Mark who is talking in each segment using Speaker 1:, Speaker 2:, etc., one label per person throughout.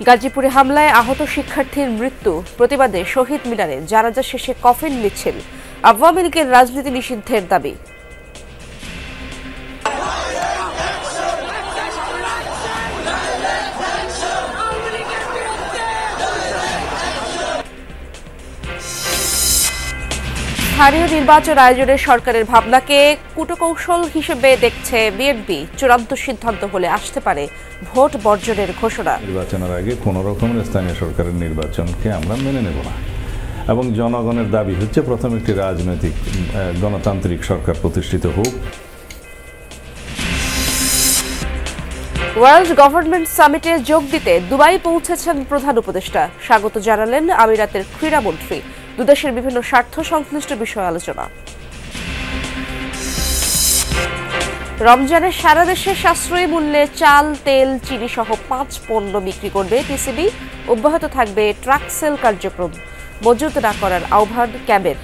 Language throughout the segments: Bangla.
Speaker 1: গাজীপুরে হামলায় আহত শিক্ষার্থীর মৃত্যু প্রতিবাদে শহীদ মিনারে জানাজা শেষে কফিন মিছিল। আওয়ামী লীগের রাজনীতি নিষিদ্ধের দাবি। স্থানীয় নির্বাচন আয়োজনের সরকারের ভাবনাকে কূটকৌশল হিসেবে দেখছে বিএনপি। চূড়ান্ত সিদ্ধান্ত হলে আসতে পারে ভোট বর্জনের ঘোষণা।
Speaker 2: নির্বাচনের আগে কোনো রকমের স্থানীয় সরকারের নির্বাচনকে আমরা মেনে নেব না এবং জনগণের দাবি হচ্ছে প্রথম একটি রাজনৈতিক গণতান্ত্রিক সরকার প্রতিষ্ঠিত হোক।
Speaker 1: ওয়ার্ল্ড গভর্নমেন্ট সামিটে যোগ দিতে দুবাই পৌঁছেছেন প্রধান উপদেষ্টা। স্বাগত জানালেন আমিরাতের ক্রীড়ামন্ত্রী। দুদেশের বিভিন্ন স্বার্থ সংশ্লিষ্ট বিষয়ে আলোচনা। রমজানে সারা দেশে সাশ্রয়ী মূল্যে চাল, তেল, চিনি সহ 5 পণ্য বিক্রি করবে টিসিবি। অব্যাহত থাকবে ট্রাক সেল কার্যক্রম। মজুত না করার আহ্বান ক্যাবের।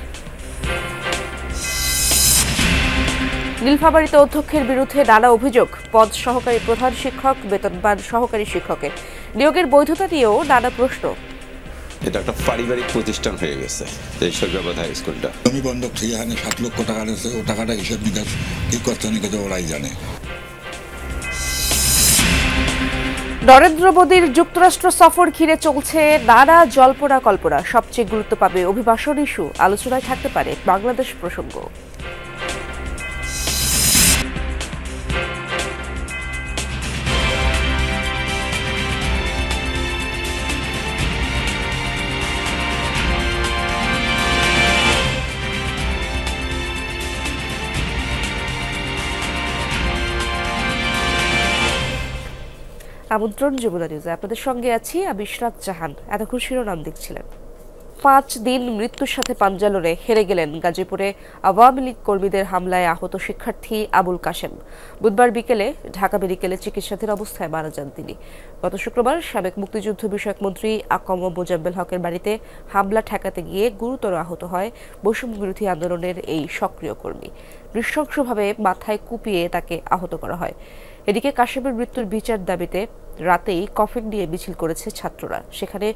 Speaker 1: নীলফামারীতে অধ্যক্ষের বিরুদ্ধে নানা অভিযোগ। পদ সহকারী প্রধান শিক্ষক, বেতনবান সহকারী শিক্ষকের নিয়োগের বৈধতা নিয়েও নানা প্রশ্ন।
Speaker 3: এটা একটা পারিবারিক প্রতিষ্ঠান হয়ে গেছে ঈশ্বরগঞ্জ হাই স্কুলটা।
Speaker 4: জমি বন্ধক থেকে এখানে 7 লক্ষ টাকা রয়েছে, ও টাকাটা হিসাব নিকাশ কি করতে নিকাশে ওরাই জানে।
Speaker 1: নরেন্দ্র মোদীর যুক্তরাষ্ট্র সফর ঘিরে চলছে নানা জল্পনা কল্পনা। সবচেয়ে গুরুত্ব পাবে অভিবাসন ইস্যু। আলোচনায় থাকতে পারে বাংলাদেশ প্রসঙ্গ। আমন্ত্রণ যমুনা নিউজে আপনাদের সঙ্গে আছি আমি ইশরাত জাহান। এতক্ষণ শিরোনাম দেখছিলেন। 5 দিন মৃত্যুর সাথে পাঞ্জা লড়ে হেরে গেলেন গাজীপুরে আওয়ামী লীগ কর্মীদের হামলায় আহত শিক্ষার্থী আবুল কাশেম। বুধবার বিকেলে ঢাকা মেডিকেলে চিকিৎসাধীন অবস্থায় মারা যান তিনি। গত শুক্রবার সাবেক মুক্তিযুদ্ধ বিষয়ক মন্ত্রী আকম মোজাম্মেল হকের বাড়িতে হামলা ঠেকাতে গিয়ে গুরুতর আহত হয় বৈষম্য বিরোধী আন্দোলনের এই সক্রিয় কর্মী। নৃশংসভাবে মাথায় কুপিয়ে তাকে আহত করা হয়। এদিকে কাশেমের মৃত্যুর বিচার দাবিতে রাতেই কফিন নিয়ে মিছিল করেছে ছাত্ররা। সেখানে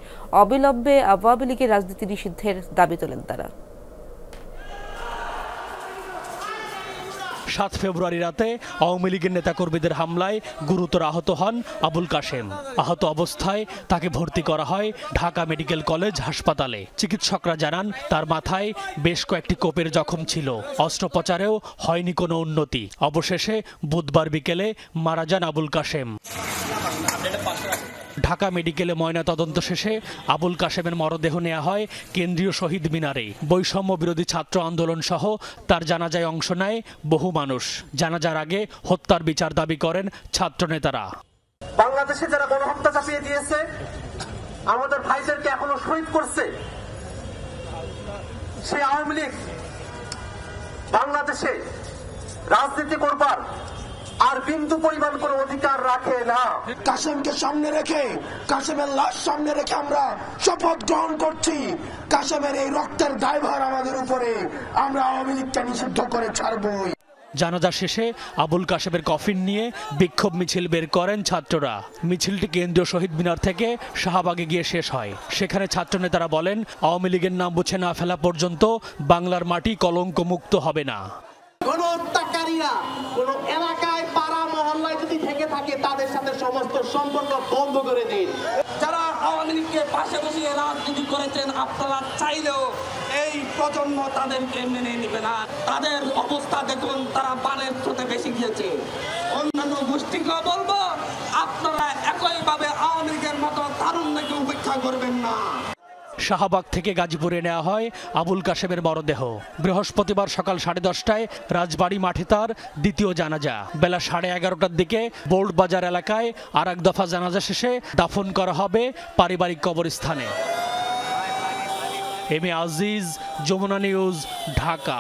Speaker 1: অবিলম্বে আওয়ামী লীগের রাজনীতি নিষিদ্ধের দাবি তোলেন তারা।
Speaker 5: 7 ফেব্রুয়ারি রাতে আওয়ামী লীগের নেতাকর্মীদের হামলায় গুরুতর আহত হন আবুল কাশেম। আহত অবস্থায় তাকে ভর্তি করা হয় ঢাকা মেডিকেল কলেজ হাসপাতালে। চিকিৎসকরা জানান তার মাথায় বেশ কয়েকটি কোপের জখম ছিল। অস্ত্রোপচারেও হয়নি কোনো উন্নতি। অবশেষে বুধবার বিকেলে মারা যান আবুল কাশেম। ঢাকা মেডিকেলে ময়নাতদন্ত শেষে আবুল কাশেমের মরদেহ নেওয়া হয় কেন্দ্রীয় শহীদ মিনারে। বৈষম্য বিরোধী ছাত্র আন্দোলন সহ তার জানাজায় অংশ নেয় বহু মানুষ। জানাজার আগে হত্যার বিচার দাবি করেন ছাত্র নেতারা।
Speaker 6: বাংলাদেশে যারা গণহত্যা চাপিয়ে দিয়েছে, আমাদের ভাইদেরকে এখনো শহীদ করছে, সেই আওয়ামী লীগ বাংলাদেশে রাজনীতি করবার আর বিন্দু পরিমাণ কোনো অধিকার রাখে না।
Speaker 7: কাশেমকে সামনে রেখে, কাশেমের লাশ সামনে রেখে আমরা শপথ গ্রহণ করছি, কাশেমের এই রক্তের দায়ভার আমাদের উপরে। আমরা আওয়ামী লীগকে নিষিদ্ধ করে ছাড়বই।
Speaker 5: জানাজা শেষে আবুল কাশেমের কফিন নিয়ে বিক্ষোভ মিছিল বের করেন ছাত্ররা। মিছিলটি কেন্দ্রীয় শহীদ মিনার থেকে শাহবাগে গিয়ে শেষ হয়। সেখানে ছাত্র নেতারা বলেন, আওয়ামী লীগের নাম মুছে না ফেলা পর্যন্ত বাংলার মাটি কলঙ্ক মুক্ত হবে না।
Speaker 6: কোন হত্যাকারীরা কোন এলাকায় পাড়া মহল্লায় যদি থেকে থাকে, তাদের সাথে সমস্ত সম্পর্ক বন্ধ করে দিন।
Speaker 8: যারা আওয়ামী লীগকে পাশে বসিয়ে রাজনীতি করেছেন, আপনারা চাইলেও এই প্রজন্ম তাদেরকে মেনে নেবে না। তাদের অবস্থা দেখুন, তারা বানের স্রোতে বেশি গিয়েছে। অন্যান্য গোষ্ঠীকেও বলবো, আপনারা একইভাবে আওয়ামী লীগের মতো তারুণ্যকে উপেক্ষা করবেন না।
Speaker 5: শাহবাগ থেকে গাজীপুরে নেওয়া হয় আবুল কাশেমের মরদেহ। বৃহস্পতিবার সকাল 10:30টায় রাজবাড়ী মাঠে তার দ্বিতীয় জানাজা। বেলা 11:30টার দিকে বোল্ড বাজার এলাকায় আর এক দফা জানাজা শেষে দাফন করা হবে পারিবারিক কবরস্থানে। M A Aziz, Jamuna News, Dhaka.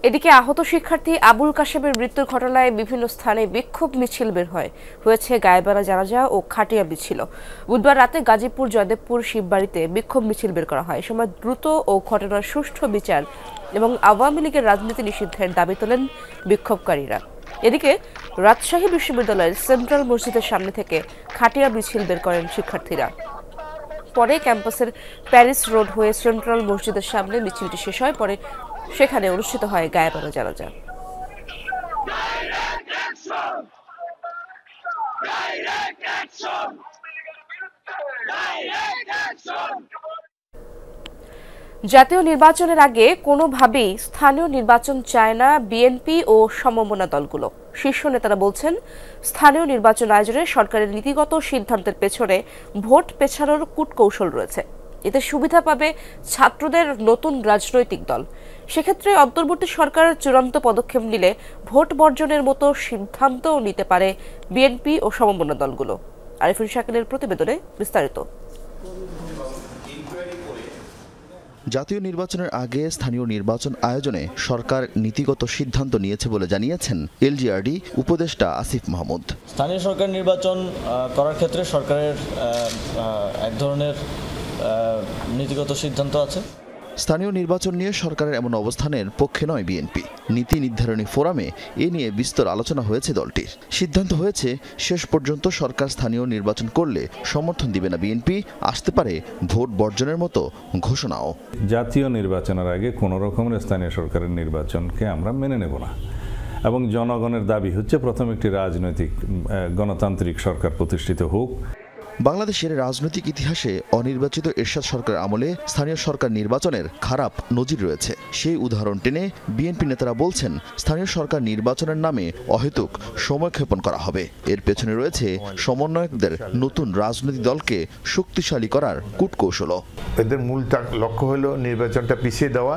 Speaker 1: এদিকে আহত শিক্ষার্থী আবুল কাশেমের মৃত্যুর ঘটনায় বিভিন্ন স্থানে বিক্ষোভ মিছিল বের হয়েছে গায়েবাড়া জানাজা ও খাটিয়া মিছিল। বুধবার রাতে গাজীপুর জয়দেবপুর শিববাড়িতে বিক্ষোভ মিছিল বের করা হয়। এ সময় দ্রুত ও ঘটনার সুষ্ঠু বিচার এবং আওয়ামী লীগের রাজনীতি নিষিদ্ধের দাবি তোলেন বিক্ষোভকারীরা। এদিকে রাজশাহী বিশ্ববিদ্যালয়ের সেন্ট্রাল মসজিদের সামনে থেকে খাটিয়া মিছিল বের করেন শিক্ষার্থীরা। পরে ক্যাম্পাসের প্যারিস রোড হয়ে সেন্ট্রাল মসজিদের সামনে মিছিলটি শেষ হয়। পরে সেখানে অনুষ্ঠিত হয় গায়েবানা জানাজা। জাতীয় নির্বাচনের আগে কোনোভাবেই স্থানীয় নির্বাচন চায় না বিএনপি ও সমমনা দলগুলো। শীর্ষ নেতারা বলছেন, স্থানীয় নির্বাচন আয়োজনে সরকারের নীতিগত সিদ্ধান্তের পেছনে ভোট পেছানোর কূটকৌশল রয়েছে। এতে সুবিধা পাবে ছাত্রদের নতুন রাজনৈতিক দল। সেক্ষেত্রে অন্তর্বর্তী সরকার চূড়ান্ত পদক্ষেপ নিলে ভোট বর্জনের মতো সিদ্ধান্তও নিতে পারে বিএনপি ও সমমনা দলগুলো। আরিফুল শাকিলের প্রতিবেদনে বিস্তারিত।
Speaker 9: জাতীয় নির্বাচনের আগে স্থানীয় নির্বাচন আয়োজনে সরকার নীতিগত সিদ্ধান্ত নিয়েছে বলে জানিয়েছেন এলজিআরডি উপদেষ্টা আসিফ মাহমুদ।
Speaker 10: স্থানীয় সরকার নির্বাচন করার ক্ষেত্রে সরকারের এক ধরনের নীতিগত সিদ্ধান্ত আছে।
Speaker 9: স্থানীয় নির্বাচন নিয়ে সরকারের এমন অবস্থানের পক্ষে নয় বিএনপি। নীতি নির্ধারণী ফোরামে এ নিয়ে বিস্তর আলোচনা হয়েছে দলটির। সিদ্ধান্ত হয়েছে, শেষ পর্যন্ত সরকার স্থানীয় নির্বাচন করলে সমর্থন দিবে না বিএনপি, আসতে পারে ভোট বর্জনের মতো ঘোষণাও।
Speaker 2: জাতীয় নির্বাচনের আগে কোনো রকমের স্থানীয় সরকারের নির্বাচনকে আমরা মেনে নেব না এবং জনগণের দাবি হচ্ছে প্রথম একটি রাজনৈতিক গণতান্ত্রিক সরকার প্রতিষ্ঠিত হোক।
Speaker 9: বাংলাদেশের রাজনৈতিক ইতিহাসে অনির্বাচিত এরশাদ সরকার আমলে স্থানীয় সরকার নির্বাচনের খারাপ নজির রয়েছে। সেই উদাহরণ টেনে বিএনপি নেতারা বলছেন, স্থানীয় সরকার নির্বাচনের নামে অহেতুক সময়ক্ষেপণ করা হবে। এর পেছনে রয়েছে সমন্বয়কদের নতুন রাজনৈতিক দলকে শক্তিশালী করার কূটকৌশলও।
Speaker 11: এদের মূল লক্ষ্য হলো নির্বাচনটা পিছিয়ে দেওয়া,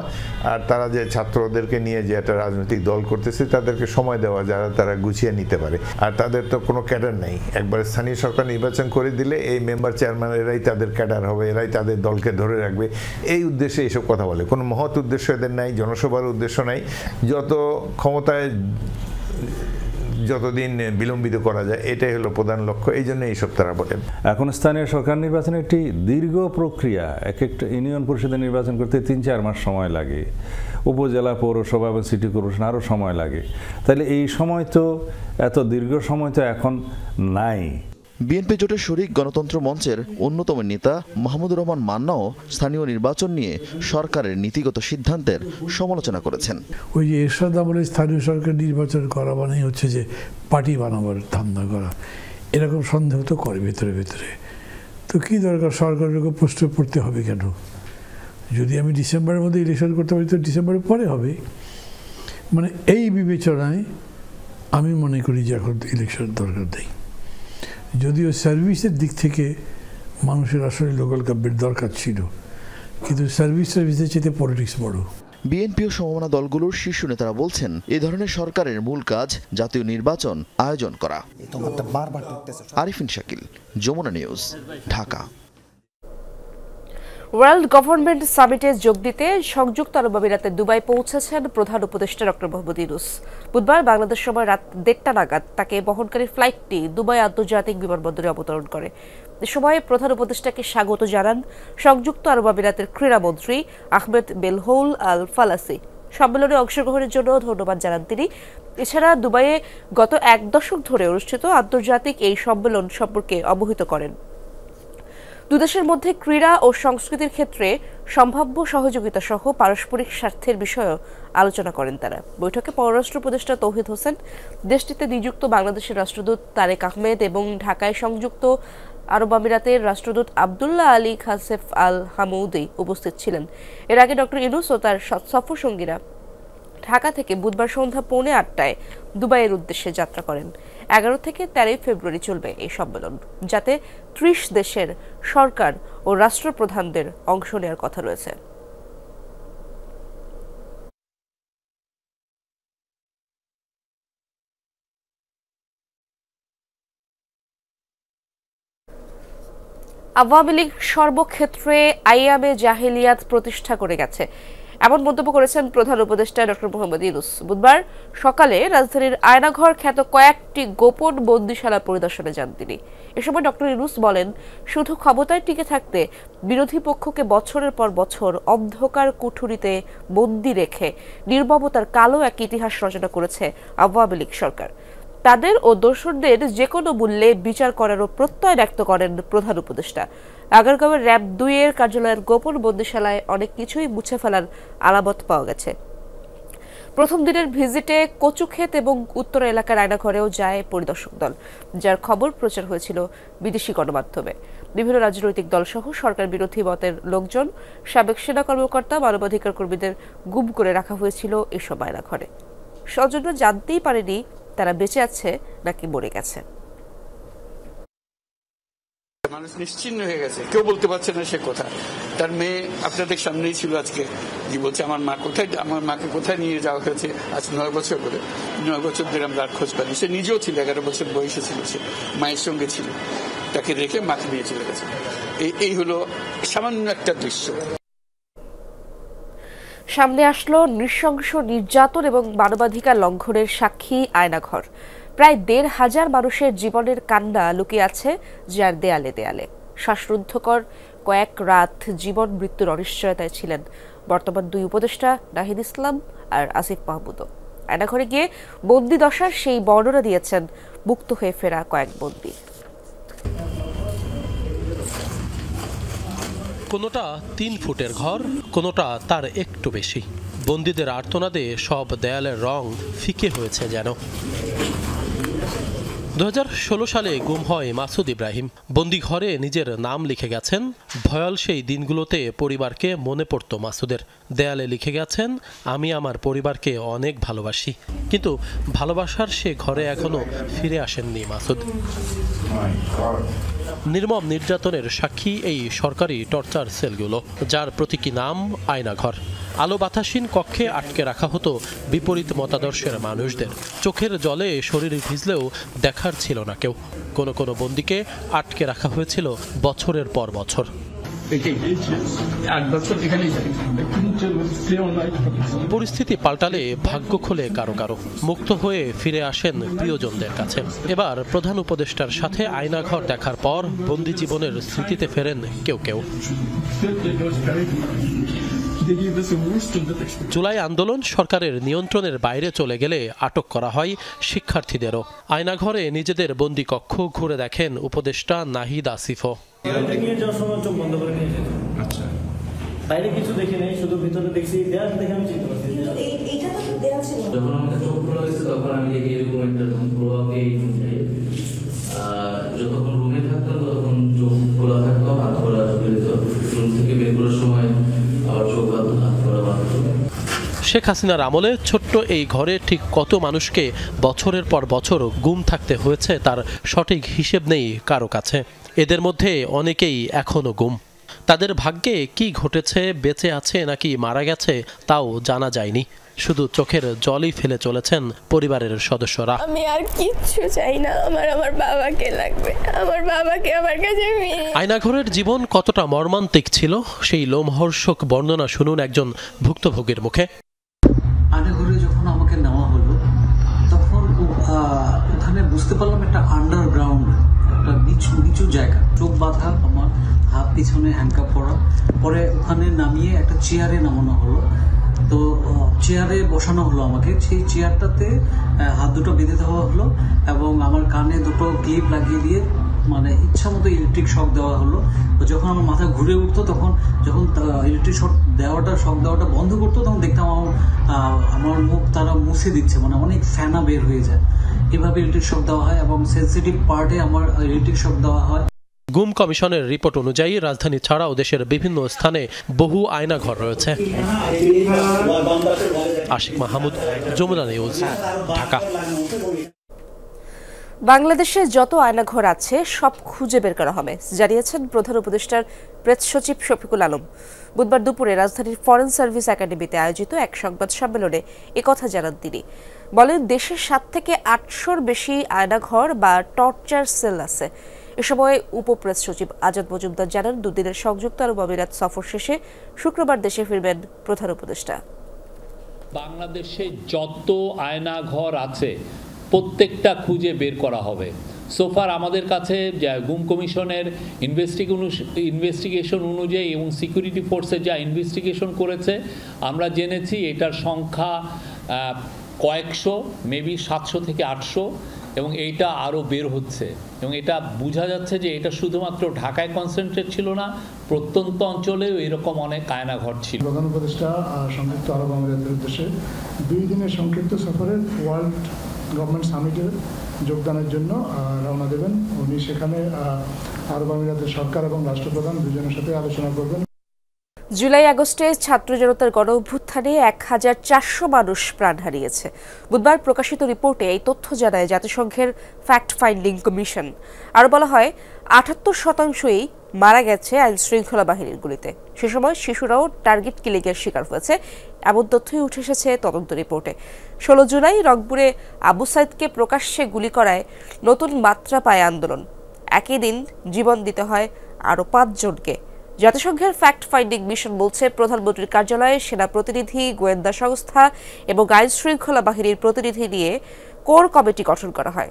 Speaker 11: আর তারা যে ছাত্রদেরকে নিয়ে যে একটা রাজনৈতিক দল করতেছে তাদেরকে সময় দেওয়া, যারা তারা গুছিয়ে নিতে পারে। আর তাদের তো কোনো ক্যাডার নেই। একবার স্থানীয় সরকার নির্বাচন করে দিলে এই মেম্বার চেয়ারম্যান এরাই তাদের ক্যাডার হবে, এরাই তাদের দলকে ধরে রাখবে। এই উদ্দেশ্যে এইসব কথা বলে, কোনো মহৎ উদ্দেশ্য এদের নাই, জনসভার উদ্দেশ্য নাই। যত ক্ষমতায় যতদিন বিলম্বিত করা যায়, এটাই হলো প্রধান লক্ষ্য। এই জন্য এইসব তারা বলেন।
Speaker 2: এখন স্থানীয় সরকার নির্বাচন একটি দীর্ঘ প্রক্রিয়া। এক একটা ইউনিয়ন পরিষদের নির্বাচন করতে ৩-৪ মাস সময় লাগে, উপজেলা, পৌরসভা এবং সিটি কর্পোরেশন আরও সময় লাগে। তাহলে এই সময় তো, এত দীর্ঘ সময় তো এখন নাই।
Speaker 9: বিএনপি জোটের শরিক গণতন্ত্র মঞ্চের অন্যতম নেতা মাহমুদুর রহমান মান্নাও স্থানীয় নির্বাচন নিয়ে সরকারের নীতিগত সিদ্ধান্তের সমালোচনা করেছেন।
Speaker 12: ওই যে এরশাদ আমলে স্থানীয় সরকার নির্বাচন করা মানে হচ্ছে যে পার্টি বানাবার ধান্দা করা, এরকম সন্দেহ তো করে ভেতরে ভেতরে। তো কী দরকার সরকারের উপর প্রশ্ন পড়তে হবে কেন? যদি আমি ডিসেম্বরের মধ্যে ইলেকশন করতে পারি তো ডিসেম্বরের পরে হবে। মানে এই বিবেচনায় আমি মনে করি যে এখন ইলেকশন দরকার নেই। যদিও সার্ভিসের দিক থেকে মানুষের আসলে লোকাল গভর্নমেন্ট দরকার ছিল, কিন্তু সার্ভিসের চেয়ে পলিটিক্স বড়।
Speaker 9: বিএনপি ও সমমনা দলগুলোর শীর্ষ নেতারা বলছেন, এ ধরনের সরকারের মূল কাজ জাতীয় নির্বাচন আয়োজন করা। Arifin Shakil, Jamuna News, Dhaka.
Speaker 1: World government সামিটে যোগ দিতে সংযুক্ত আরব আমিরাতে দুবাই পৌঁছেছেন প্রধান উপদেষ্টা ডক্টর মোহাম্মদ ইউনূস। বুধবার বাংলাদেশ সময় রাত 1:30 নাগাদ তাকে বহনকারী ফ্লাইটটি দুবাই আন্তর্জাতিক বিমানবন্দরে অবতরণ করে। এ সময় প্রধান উপদেষ্টাকে স্বাগত জানান সংযুক্ত আরব আমিরাতের ক্রীড়ামন্ত্রী আহমেদ বেলহৌল আল ফালাসি। সম্মেলনে অংশগ্রহণের জন্য ধন্যবাদ জানান তিনি। এছাড়া দুবাইয়ে গত 1 দশক ধরে অনুষ্ঠিত আন্তর্জাতিক এই সম্মেলন সম্পর্কে অবহিত করেন। দুদেশের মধ্যে ক্রীড়া ও সংস্কৃতির ক্ষেত্রে সম্ভাব্য সহযোগিতা সহ পারস্পরিক স্বার্থের বিষয়েও আলোচনা করেন তারা। বৈঠকে পররাষ্ট্র উপদেষ্টা তৌহিদ হোসেন, দেশটিতে নিযুক্ত বাংলাদেশের রাষ্ট্রদূত তারেক আহমেদ এবং ঢাকায় সংযুক্ত আরব আমিরাতের রাষ্ট্রদূত আবদুল্লাহ আলী খাসেফ আল হামৌদি উপস্থিত ছিলেন। এর আগে ডক্টর ইউনূস ও তার সফর সঙ্গীরা ঢাকা থেকে বুধবার সন্ধ্যা 8:45 দুবাইয়ের উদ্দেশ্যে যাত্রা করেন। 11 থেকে 13 ফেব্রুয়ারি চলবে এই সম্মেলন, যাতে 30 দেশের সরকার ও রাষ্ট্রপ্রধানদের অংশ নেওয়ার কথা রয়েছে। আওয়ামী লীগ সর্বক্ষেত্রে আইয়ামে জাহেলিয়াত প্রতিষ্ঠা করে গেছে। এমন মন্তব্য করেছেন প্রধান উপদেষ্টা ডক্টর মোহাম্মদ ইউনূস। বুধবার সকালে রাজধানীর আয়নাঘর খ্যাত কয়েকটি গোপন বন্দিশালা পরিদর্শনে যান তিনি। এ সময় ডক্টর ইউনূস বলেন, শুধু ক্ষমতায় টিকে থাকতে বিরোধী পক্ষকে বছরের পর বছর অন্ধকার কুঠুরিতে বন্দী রেখে নির্মমতার কালো এক ইতিহাস রচনা করেছে আওয়ামী লীগ সরকার। তাদের ও দোষরদের যে কোনো মূল্যে বিচার করারও প্রত্যয় ব্যক্ত করেন প্রধান উপদেষ্টা। আগারগাঁওয়ের র্যাব 2 এর কার্যালয়ের গোপন বন্দিশালায় অনেক কিছুই মুছে ফেলার আলামত পাওয়া গেছে। প্রথম দিনের ভিজিটে কচুক্ষেত এবং উত্তর এলাকার আয়নাঘরেও যায় পরিদর্শক দল, যার খবর প্রচার হয়েছিল বিদেশি গণমাধ্যমে। বিভিন্ন রাজনৈতিক দলসহ সরকার বিরোধী মতের লোকজন, সাবেক সেনা কর্মকর্তা, মানবাধিকার কর্মীদের গুম করে রাখা হয়েছিল এসব আয়নাঘরে। স্বজনরা জানতেই পারেনি তারা বেঁচে আছে নাকি মরে গেছে।
Speaker 13: মানুষ নিশ্চিন্ন হয়ে গেছে, কেউ বলতে পারছে না সে কোথায়। তার মেয়ে আপনাদের সামনেই ছিল আজকে, যে বলছে আমার মা কোথায়, আমার মাকে কোথায় নিয়ে যাওয়া হয়েছে। আজ 9 বছর করে, 9 বছর ধরে আমরা আর খোঁজ পাইনি। সে নিজেও ছিল, 11 বছর বয়সে ছিল, সে মায়ের সঙ্গে ছিল, তাকে রেখে মাকে নিয়ে চলে গেছে। এই হলো সামান্য একটা দৃশ্য।
Speaker 1: সামনে আসলো নৃশংস নির্যাতন এবং মানবাধিকার লঙ্ঘনের সাক্ষী আয়নাঘর। প্রায় 1,500 মানুষের জীবনের কান্না লুকিয়ে আছে যার দেয়ালে দেয়ালে। শ্বাসরুদ্ধকর কয়েক রাত জীবন মৃত্যুর অনিশ্চয়তায় ছিলেন বর্তমান 2 উপদেষ্টা নাহিদ ইসলাম আর আসিফ মাহমুদও। আয়নাঘরে গিয়ে বন্দি দশার সেই বর্ণনা দিয়েছেন মুক্ত হয়ে ফেরা কয়েক বন্দী।
Speaker 5: কোনোটা 3 ফুটের ঘর, কোনোটা তার একটু বেশি। বন্দীদের আর্তনাদে সব দেয়ালের রং ফিকে হয়েছে যেন। 2016 সালে গুম হয় মাসুদ ইব্রাহিম। বন্দি ঘরে নিজের নাম লিখে গেছেন। ভয়াল সেই দিনগুলোতে পরিবারকে মনে পড়ত মাসুদের। দেয়ালে লিখে গেছেন, আমি আমার পরিবারকে অনেক ভালোবাসি। কিন্তু ভালোবাসার সে ঘরে এখনো ফিরে আসেননি মাসুদ। নির্মম নির্যাতনের সাক্ষী এই সরকারি টর্চার সেলগুলো, যার প্রতীকী নাম আয়নাঘর। আলো বাতাসহীন কক্ষে আটকে রাখা হতো বিপরীত মতাদর্শের মানুষদের। চোখের জলে শরীর ভিজলেও দেখার ছিল না কেউ। কোনো কোনো বন্দীকে আটকে রাখা হয়েছিল বছরের পর বছর। পরিস্থিতি পাল্টালে ভাগ্য খোলে কারো কারো। মুক্ত হয়ে ফিরে আসেন প্রিয়জনদের কাছে। এবার প্রধান উপদেষ্টার সাথে আয়নাঘর দেখার পর বন্দি জীবনের স্মৃতিতে ফেরেন কেউ কেউ। জুলাই আন্দোলন সরকারের নিয়ন্ত্রণের বাইরে চলে গেলে আটক করা হয় শিক্ষার্থীদেরও। আয়নাঘরে নিজেদের বন্দি কক্ষ ঘুরে দেখেন উপদেষ্টা নাহিদ আসিফও।
Speaker 14: বাইরে কিছু দেখি নাই, শুধু ভিতরে দেখছি। দেয়াল দেখে আমি চিনতে পারছি এইটা তো দেয়াল ছিল। যখন আমাকে চোখ খোলা হয়েছে তখন আমি দেখি এরকম একটা প্রভাবকে যতক্ষণ রুমে থাকতাম ততক্ষণ চোখ খোলা থাকতো, হাত খোলা বেরোতো। রুম থেকে বের করার সময় আবার চোখ হাত খোলা বাঁধতো।
Speaker 5: শেখ হাসিনার আমলে ছোট্ট এই ঘরে ঠিক কত মানুষকে বছরের পর বছর গুম থাকতে হয়েছে তার সঠিক হিসেব নেই কারো কাছে। এদের মধ্যে অনেকেই এখনো গুম। তাদের ভাগ্যে কি ঘটেছে, বেঁচে আছে নাকি মারা গেছে তাও জানা যায়নি। শুধু চোখের জলই ফেলে চলেছেন পরিবারের সদস্যরা।
Speaker 15: আমি আর কিচ্ছু চাই না, আমার বাবাকে লাগবে, আমার বাবাকে আমার কাছে।
Speaker 5: আয়নাঘরের জীবন কতটা মর্মান্তিক ছিল সেই লোমহর্ষক বর্ণনা শুনুন একজন ভুক্তভোগীর মুখে।
Speaker 16: আয়নাঘরে যখন আমাকে নেওয়া হলো তখন ওখানে বুঝতে পারলাম একটা আন্ডারগ্রাউন্ড, একটা নিচু জায়গা। চোখ বাঁধা, আমার হাত পিছনে হ্যান্ডকাপ পরা। পরে ওখানে নামিয়ে একটা চেয়ারে নামানো হলো। তো চেয়ারে বসানো হলো আমাকে। সেই চেয়ারটাতে হাত দুটো বেঁধে দেওয়া হলো এবং আমার কানে দুটো ক্লিপ লাগিয়ে দিয়ে মানে ইচ্ছা মতো ইলেকট্রিক শক দেওয়া হলো। তো যখন আমার মাথা ঘুরে উঠতো তখন যখন ইলেকট্রিক শক দেওয়াটা বন্ধ করতো তখন দেখতাম আমার মুখ তারা মুছে দিচ্ছে, মানে অনেক ফ্যানা বের হয়ে যায়। এভাবে ইলেকট্রিক শক দেওয়া হয় এবং সেন্সিটিভ পার্টে আমার ইলেকট্রিক শক দেওয়া হয়।
Speaker 5: গুম কমিশনের রিপোর্ট অনুযায়ী রাজধানী ছাড়াও দেশের বিভিন্ন স্থানে বহু আয়নাঘর রয়েছে। আশিক মাহমুদ, যমুনা নিউজ, ঢাকা।
Speaker 1: বাংলাদেশে যত আয়নাঘর আছে সব খুঁজে বের করা হবে, জানিয়েছেন প্রধান উপদেষ্টার প্রেস সচিব শফিকুল আলম। বুধবার দুপুরে রাজধানীর ফরেন সার্ভিস একাডেমিতে আয়োজিত এক সংবাদ সম্মেলনে একথা জানান তিনি। বলেন, দেশে 7 থেকে 800-র বেশি আয়নাঘর বা টর্চার সেল আছে। এ সময় উপপ্রেস সচিব আজাদ মজুমদার জানান, দুদিনের সংযুক্ত আরব আমিরাত সফর শেষে শুক্রবার দেশে ফিরবেন প্রধান উপদেষ্টা।
Speaker 17: বাংলাদেশে যত আয়নাঘর আছে প্রত্যেকটা খুঁজে বের করা হবে। সোফার আমাদের কাছে গুম কমিশনের ইনভেস্টিগেশন অনুযায়ী এবং সিকিউরিটি ফোর্সে যা ইনভেস্টিগেশন করেছে আমরা জেনেছি এটার সংখ্যা কয়েকশো, মেবি 700 থেকে 800, এবং এইটা আরও বের হচ্ছে এবং এটা বোঝা যাচ্ছে যে এটা শুধুমাত্র ঢাকায় কনসেন্ট্রেট ছিল না, প্রত্যন্ত অঞ্চলেও এরকম অনেক আয়নাঘর ছিল।
Speaker 18: প্রধান উপদেষ্টা সংযুক্ত আরব আমিরাতের উদ্দেশ্যে 2 দিনের সংক্ষিপ্ত সফরের ওয়ার্ল্ড গভর্নমেন্ট সামিটের যোগদানের জন্য রওনা দেবেন। উনি সেখানে আরব আমিরাতের সরকার এবং রাষ্ট্রপ্রধান দুজনের সাথে আলোচনা করবেন।
Speaker 1: জুলাই আগস্টে ছাত্র জনতার গণ অভ্যুত্থানে 1400 মানুষ প্রাণ হারিয়েছে। বুধবার প্রকাশিত রিপোর্টে এই তথ্য জানায় জাতিসংঘের ফ্যাক্ট ফাইন্ডিং কমিশন। আরও বলা হয় 78%ই মারা গেছে আইন শৃঙ্খলা বাহিনীর গুলিতে। সে সময় শিশুরাও টার্গেট কিলিংয়ের শিকার হয়েছে, এমন তথ্যই উঠে এসেছে তদন্ত রিপোর্টে। 16 জুলাই রংপুরে আবু সাইদকে প্রকাশ্যে গুলি করায় নতুন মাত্রা পায় আন্দোলন। একই দিন জীবন দিতে হয় আরও 5 জনকে। জাতিসংঘের ফ্যাক্ট ফাইন্ডিং মিশন বলছে, প্রধানমন্ত্রীর কার্যালয়ে সেনা প্রতিনিধি, গোয়েন্দা সংস্থা এবং আইন শৃঙ্খলা বাহিনীর প্রতিনিধি নিয়ে কোর কমিটি গঠন করা হয়।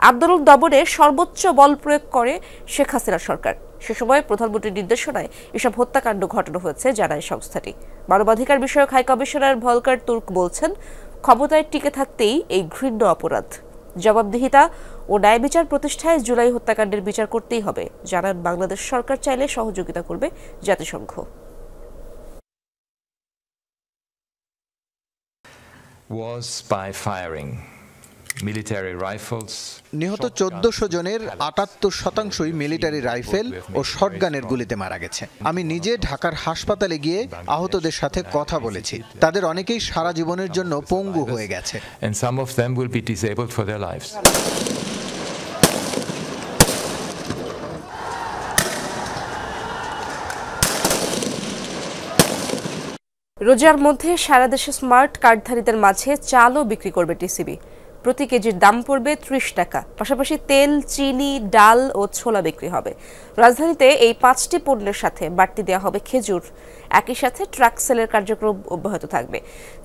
Speaker 1: আন্দোলন দমনে সর্বোচ্চ বল প্রয়োগ করে শেখ হাসিনা সরকার। সে সময় প্রধানমন্ত্রীর নির্দেশনায় এসব হত্যাকাণ্ড ঘটানো হয়েছে জানায় সংস্থাটি। মানবাধিকার বিষয়ক হাই কমিশনার ভলকার তুর্ক বলছেন, ক্ষমতায় টিকে থাকতেই এই ঘৃণ্য অপরাধ। জবাবদিহিতা ও ন্যায় বিচার প্রতিষ্ঠায় জুলাই হত্যাকাণ্ডের বিচার করতেই হবে। জানান, বাংলাদেশ সরকার চাইলে সহযোগিতা করবে জাতিসংঘ।
Speaker 19: Was by firing military rifles.
Speaker 20: নিহত 1400 জনের 78%ই মিলিটারি রাইফেল ও শটগানের গুলিতে মারা গেছে। আমি নিজে ঢাকার হাসপাতালে গিয়ে আহতদের সাথে কথা বলেছি। তাদের অনেকেই সারা জীবনের জন্য পঙ্গু হয়ে গেছে।
Speaker 19: And some of them will be disabled for their lives.
Speaker 1: রোজার মধ্যে সারা দেশে স্মার্ট কার্ডধারীদের মাঝে চালও বিক্রি করবে টিসিবি। প্রতি কেজির দাম পড়বে 30 টাকা। পাশাপাশি তেল, চিনি, ডাল ও ছোলা বিক্রি হবে। রাজধানীতে এই 5টি পণ্যের সাথে বাড়তি দেওয়া হবে খেজুর। একই সাথে ট্রাক সেলের কার্যক্রম অব্যাহত থাকবে।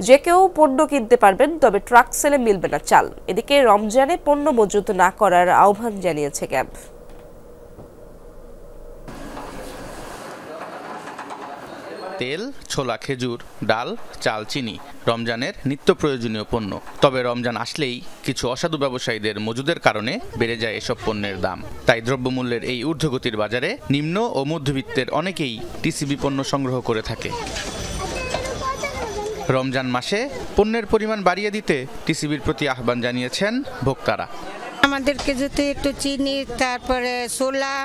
Speaker 1: যে কেউ পণ্য কিনতে পারবেন, তবে ট্রাক সেলে মিলবে না চাল। এদিকে রমজানে পণ্য মজুত না করার আহ্বান জানিয়েছে ক্যাম্প।
Speaker 21: তেল, ছোলা, খেজুর, ডাল, চাল, চিনি রমজানের নিত্য প্রয়োজনীয় পণ্য। তবে রমজান আসলেই কিছু অসাধু ব্যবসায়ীদের মজুদের কারণে বেড়ে যায় এসব পণ্যের দাম। তাই দ্রব্যমূল্যের এই ঊর্ধ্বগতির বাজারে নিম্ন ও মধ্যবিত্তের অনেকেই টিসিবি পণ্য সংগ্রহ করে থাকে। রমজান মাসে পণ্যের পরিমাণ বাড়িয়ে দিতে টিসিবির প্রতি আহ্বান জানিয়েছেন ভোক্তারা।
Speaker 22: আমাদেরকে যদি একটু চিনি, তারপরে ছোলা,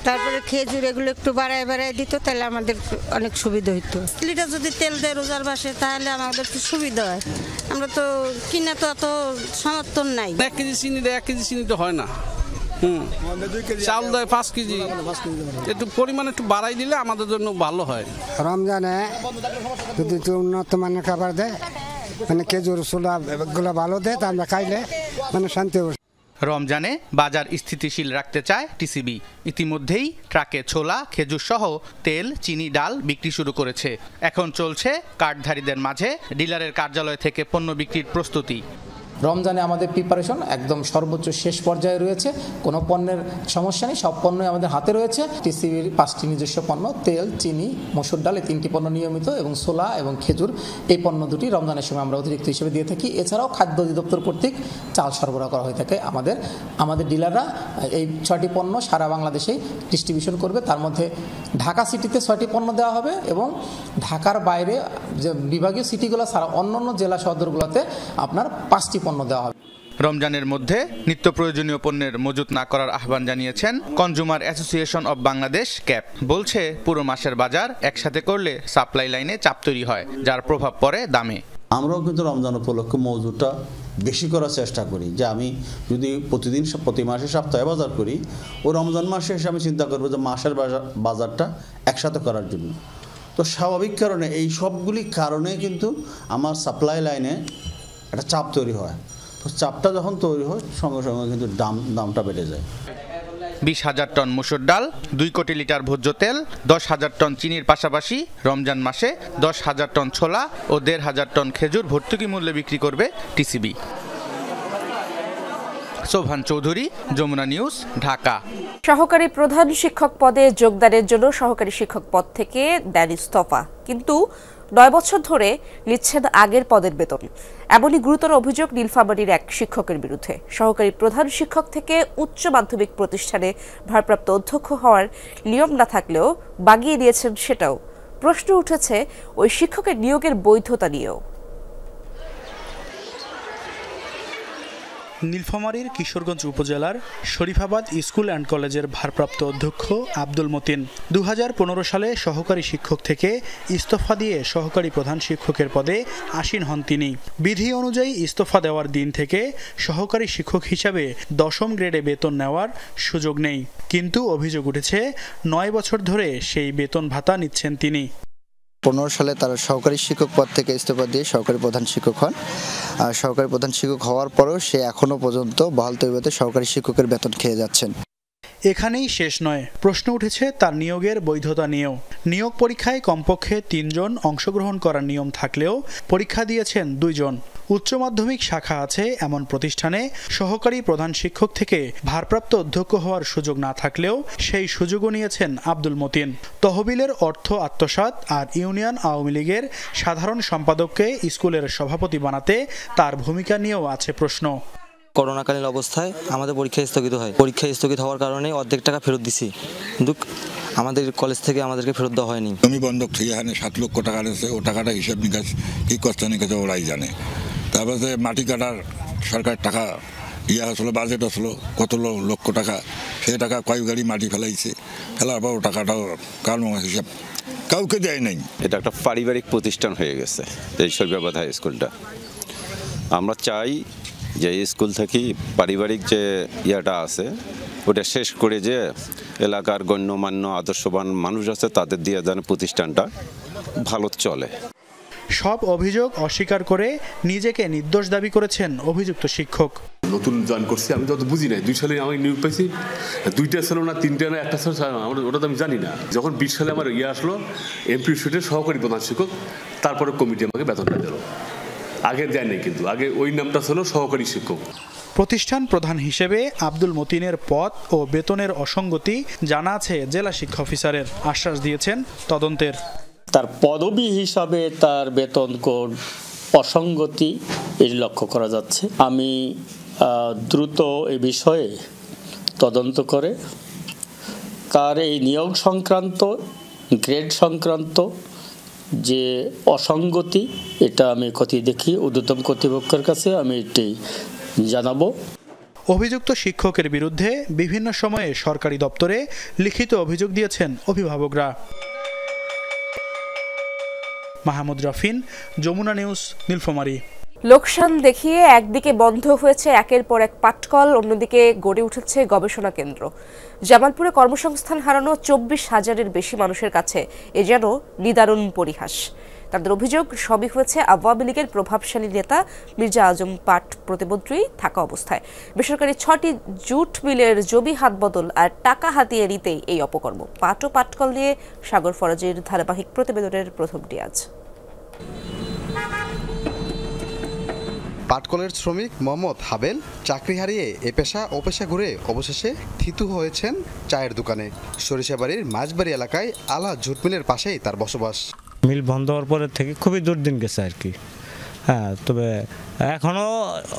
Speaker 22: তারপরে খেজুর এগুলো একটু বাড়ায় দিত, তাহলে আমাদের অনেক সুবিধা হইতো। লিটার যদি তেল দেয় রোজার মাসে, তাহলে আমাদের একটু সুবিধা হয়। আমরা তো কিনা তো অত সমর্থন নাই।
Speaker 13: 1 কেজি চিনি দেয়, 1 কেজি চিনি তো হয় না। চাল দেয় 5 কেজি, একটু পরিমাণ একটু বাড়াই দিলে আমাদের জন্য ভালো হয়।
Speaker 23: রমজানে যদি উন্নত মানের খাবার দেয়, মানে খেজুর, ছোলা এগুলো ভালো দেয়, তা আমরা খাইলে মানে শান্তি হবে।
Speaker 21: রমজানে বাজার স্থিতিশীল রাখতে চায় টিসিবি। ইতিমধ্যেই ট্রাকে ছোলা, খেজুর সহ তেল, চিনি, ডাল বিক্রি শুরু করেছে। এখন চলছে কার্ডধারীদের মাঝে ডিলারের কার্যালয় থেকে পণ্য বিক্রির প্রস্তুতি।
Speaker 24: রমজানে আমাদের প্রিপারেশন একদম সর্বোচ্চ শেষ পর্যায়ে রয়েছে। কোনো পণ্যের সমস্যা নেই, সব পণ্যই আমাদের হাতে রয়েছে। টিসিবির 5টি নিজস্ব পণ্য, তেল, চিনি, মসুর ডাল, এই 3টি পণ্য নিয়মিত, এবং ছোলা এবং খেজুর এই পণ্য দুটি রমজানের সময় আমরা অতিরিক্ত হিসেবে দিয়ে থাকি। এছাড়াও খাদ্য অধিদপ্তর কর্তৃক চাল সরবরাহ করা হয়ে থাকে। আমাদের ডিলাররা এই 6টি পণ্য সারা বাংলাদেশেই ডিস্ট্রিবিউশন করবে। তার মধ্যে ঢাকা সিটিতে 6টি পণ্য দেওয়া হবে, এবং ঢাকার বাইরে যে বিভাগীয় সিটিগুলো ছাড়া অন্যান্য জেলা সদরগুলোতে আপনার 5টি পণ্য দেওয়া হবে।
Speaker 21: রমজানের মধ্যে নিত্য প্রয়োজনীয় পণ্যের মজুত না করার আহ্বান জানিয়েছেন consumer association of Bangladesh, cap. বলছে, পুরো মাসের বাজার একসাথে করলে সাপ্লাই লাইনে চাপ তৈরি হয়, যার প্রভাব পড়ে দামে।
Speaker 25: আমরাও কিন্তু রমজান উপলক্ষে মজুতটা বেশি করার চেষ্টা করি, যে আমি যদি প্রতি মাসে সপ্তাহে বাজার করি, ও রমজান মাসে এসে আমি চিন্তা করবো যে মাসের বাজারটা একসাথে করার জন্য। তো স্বাভাবিক কারণে এই সবগুলি কারণে কিন্তু আমার সাপ্লাই লাইনে একটা চাপ তৈরি হয়। তো চাপটা যখন তৈরি হয়, সঙ্গে সঙ্গে কিন্তু দামটা বেড়ে যায়।
Speaker 21: 20,000 টন মসুর ডাল, 2 কোটি লিটার ভোজ্য তেল, 10,000 টন চিনির পাশাপাশি রমজান মাসে 10,000 টন ছোলা ও 1,500 টন খেজুর ভর্তুকি মূল্যে বিক্রি করবে টিসিবি। সোভান চৌধুরী, যমুনা নিউজ, ঢাকা।
Speaker 1: সহকারী প্রধান শিক্ষক পদে যোগদানের জন্য সহকারী শিক্ষক পদ থেকে দেন ইস্তফা, কিন্তু 9 বছর ধরে নিচ্ছেন আগের পদের বেতন। এমনই গুরুতর অভিযোগ নীলফামারীর এক শিক্ষকের বিরুদ্ধে। সহকারী প্রধান শিক্ষক থেকে উচ্চ মাধ্যমিক প্রতিষ্ঠানে ভারপ্রাপ্ত অধ্যক্ষ হওয়ার নিয়ম না থাকলেও বাগিয়ে দিয়েছেন সেটাও। প্রশ্ন উঠেছে ওই শিক্ষকের নিয়োগের বৈধতা নিয়েও।
Speaker 5: নীলফামারীর কিশোরগঞ্জ উপজেলার শরীফাবাদ স্কুল অ্যান্ড কলেজের ভারপ্রাপ্ত অধ্যক্ষ আব্দুল মতিন 2015 সালে সহকারী শিক্ষক থেকে ইস্তফা দিয়ে সহকারী প্রধান শিক্ষকের পদে আসীন হন তিনি। বিধি অনুযায়ী ইস্তফা দেওয়ার দিন থেকে সহকারী শিক্ষক হিসাবে 10ম গ্রেডে বেতন নেওয়ার সুযোগ নেই, কিন্তু অভিযোগ উঠেছে 9 বছর ধরে সেই বেতন ভাতা নিচ্ছেন তিনি।
Speaker 3: 2015 সালে তারা সহকারী শিক্ষক পদ থেকে ইস্তফা দিয়ে সহকারী প্রধান শিক্ষক হন। আর সহকারী প্রধান শিক্ষক হওয়ার পরেও সে এখনো পর্যন্ত বহাল তবিয়তে সহকারী শিক্ষকের বেতন খেয়ে যাচ্ছেন।
Speaker 5: এখানেই শেষ নয়, প্রশ্ন উঠেছে তার নিয়োগের বৈধতা নিয়েও। নিয়োগ পরীক্ষায় কমপক্ষে 3 জন অংশগ্রহণ করার নিয়ম থাকলেও পরীক্ষা দিয়েছেন 2 জন। উচ্চ মাধ্যমিক শাখা আছে এমন প্রতিষ্ঠানে সহকারী প্রধান শিক্ষক থেকে ভারপ্রাপ্ত অধ্যক্ষ হওয়ার সুযোগ না থাকলেও সেই সুযোগও নিয়েছেন আব্দুল মতিন। তহবিলের অর্থ আত্মসাৎ আর ইউনিয়ন আওয়ামী লীগের সাধারণ সম্পাদককে স্কুলের সভাপতি বানাতে তার ভূমিকা নিয়েও আছে প্রশ্ন।
Speaker 4: করোনাকালীন অবস্থায় আমাদের পরীক্ষা স্থগিত হয়। পরীক্ষা স্থগিত হওয়ার কারণে অর্ধেক টাকা ফেরত দিছি, কিন্তু আমাদের কলেজ থেকে আমাদেরকে ফেরত দেওয়া হয়নি।
Speaker 6: জমি বন্ধক থেকে এখানে 7 লক্ষ টাকা আছে, ও টাকাটা হিসাব নিকাশ কি কষ্ট নিকাশ ওরাই জানে। তারপরে মাটি কাটার সরকার টাকা হচ্ছিল, বাজেট হচ্ছিল কত লক্ষ টাকা, সেই টাকা কয় গাড়ি মাটি ফেলাইছে, ফেলার পর টাকাটাও কারণ হিসাব কাউকে দেয় নাই।
Speaker 7: এটা একটা পারিবারিক প্রতিষ্ঠান হয়ে গেছে এই শরীফাবাদ হাই স্কুলটা। আমরা চাই যে স্কুল থেকে পারিবারিক যে ইয়াটা আছে ওটা শেষ করে যে এলাকার গণ্যমান্য আদর্শবান মানুষ আছে তাদের দিয়ে যেন প্রতিষ্ঠানটা ভালো চলে।
Speaker 5: সব অভিযোগ অস্বীকার করে নিজেকে নির্দোষ দাবি করেছেন অভিযুক্ত শিক্ষক।
Speaker 8: নতুন জয়েন করছি, আমি যত বুঝি নাই। 2 সালে আমি নিয়োগ পাইছি, 2টা ছিল না 3টা না 1টা ছিল, ওটা তো আমি জানি না। যখন 20 সালে আমার আসলো এমপি সুটের সহকারী প্রধান শিক্ষক, তারপরে কমিটি আমাকে বেতনটা দিল। আগে দেয় নাই, কিন্তু আগে ওই নামটা ছিল সহকারী শিক্ষক।
Speaker 5: প্রতিষ্ঠান প্রধান হিসেবে আব্দুল মতিনের পদ ও বেতনের অসঙ্গতি জানা আছে জেলা শিক্ষা অফিসারের। আশ্বাস দিয়েছেন তদন্তের।
Speaker 26: তার পদবি হিসাবে তার বেতন কোড অসঙ্গতি এটি লক্ষ্য করা যাচ্ছে। আমি দ্রুত এই বিষয়ে তদন্ত করে তার এই নিয়োগ সংক্রান্ত গ্রেড সংক্রান্ত যে অসঙ্গতি এটা আমি খতিয়ে দেখি ঊর্ধ্বতন কর্তৃপক্ষের কাছে আমি এটি জানাবো।
Speaker 5: অভিযুক্ত শিক্ষকের বিরুদ্ধে বিভিন্ন সময়ে সরকারি দপ্তরে লিখিত অভিযোগ দিয়েছেন অভিভাবকরা। মাহমুদ রাফিন, যমুনা নিউজ, নীলফামারী।
Speaker 1: লোকসান দেখিয়ে একদিকে বন্ধ হয়েছে একের পর এক পাটকল, অন্যদিকে গড়ে উঠেছে গবেষণা কেন্দ্র। জামালপুরে কর্মসংস্থান হারানো 24,000-এর বেশি মানুষের কাছে এ যেন নিদারুণ পরিহাস। তাদের অভিযোগ সবই হয়েছে আওয়ামী লীগের প্রভাবশালী নেতা মির্জা আজম পাট প্রতিমন্ত্রী থাকা অবস্থায়। বেসরকারি 6টি জুট মিলের জমি হাতবদল আর টাকা হাতিয়ে নিতেই এই অপকর্ম। পাট ও পাটকল নিয়ে সাগর ফরাজের ধারাবাহিক প্রতিবেদনের প্রথমটি আজ।
Speaker 27: পাটকলের শ্রমিক মোহাম্মদ হাবেল চাকরি হারিয়ে এ পেশা ও পেশা ঘুরে অবশেষে থিতু হয়েছেন চায়ের দোকানে। সরিষাবাড়ির মাঝবাড়ি এলাকায় আলা জুট মিলের পাশেই তার বসবাস।
Speaker 28: মিল বন্ধ হওয়ার পরের থেকে খুবই দুর্দিন গেছে আর কি। হ্যাঁ, তবে এখনও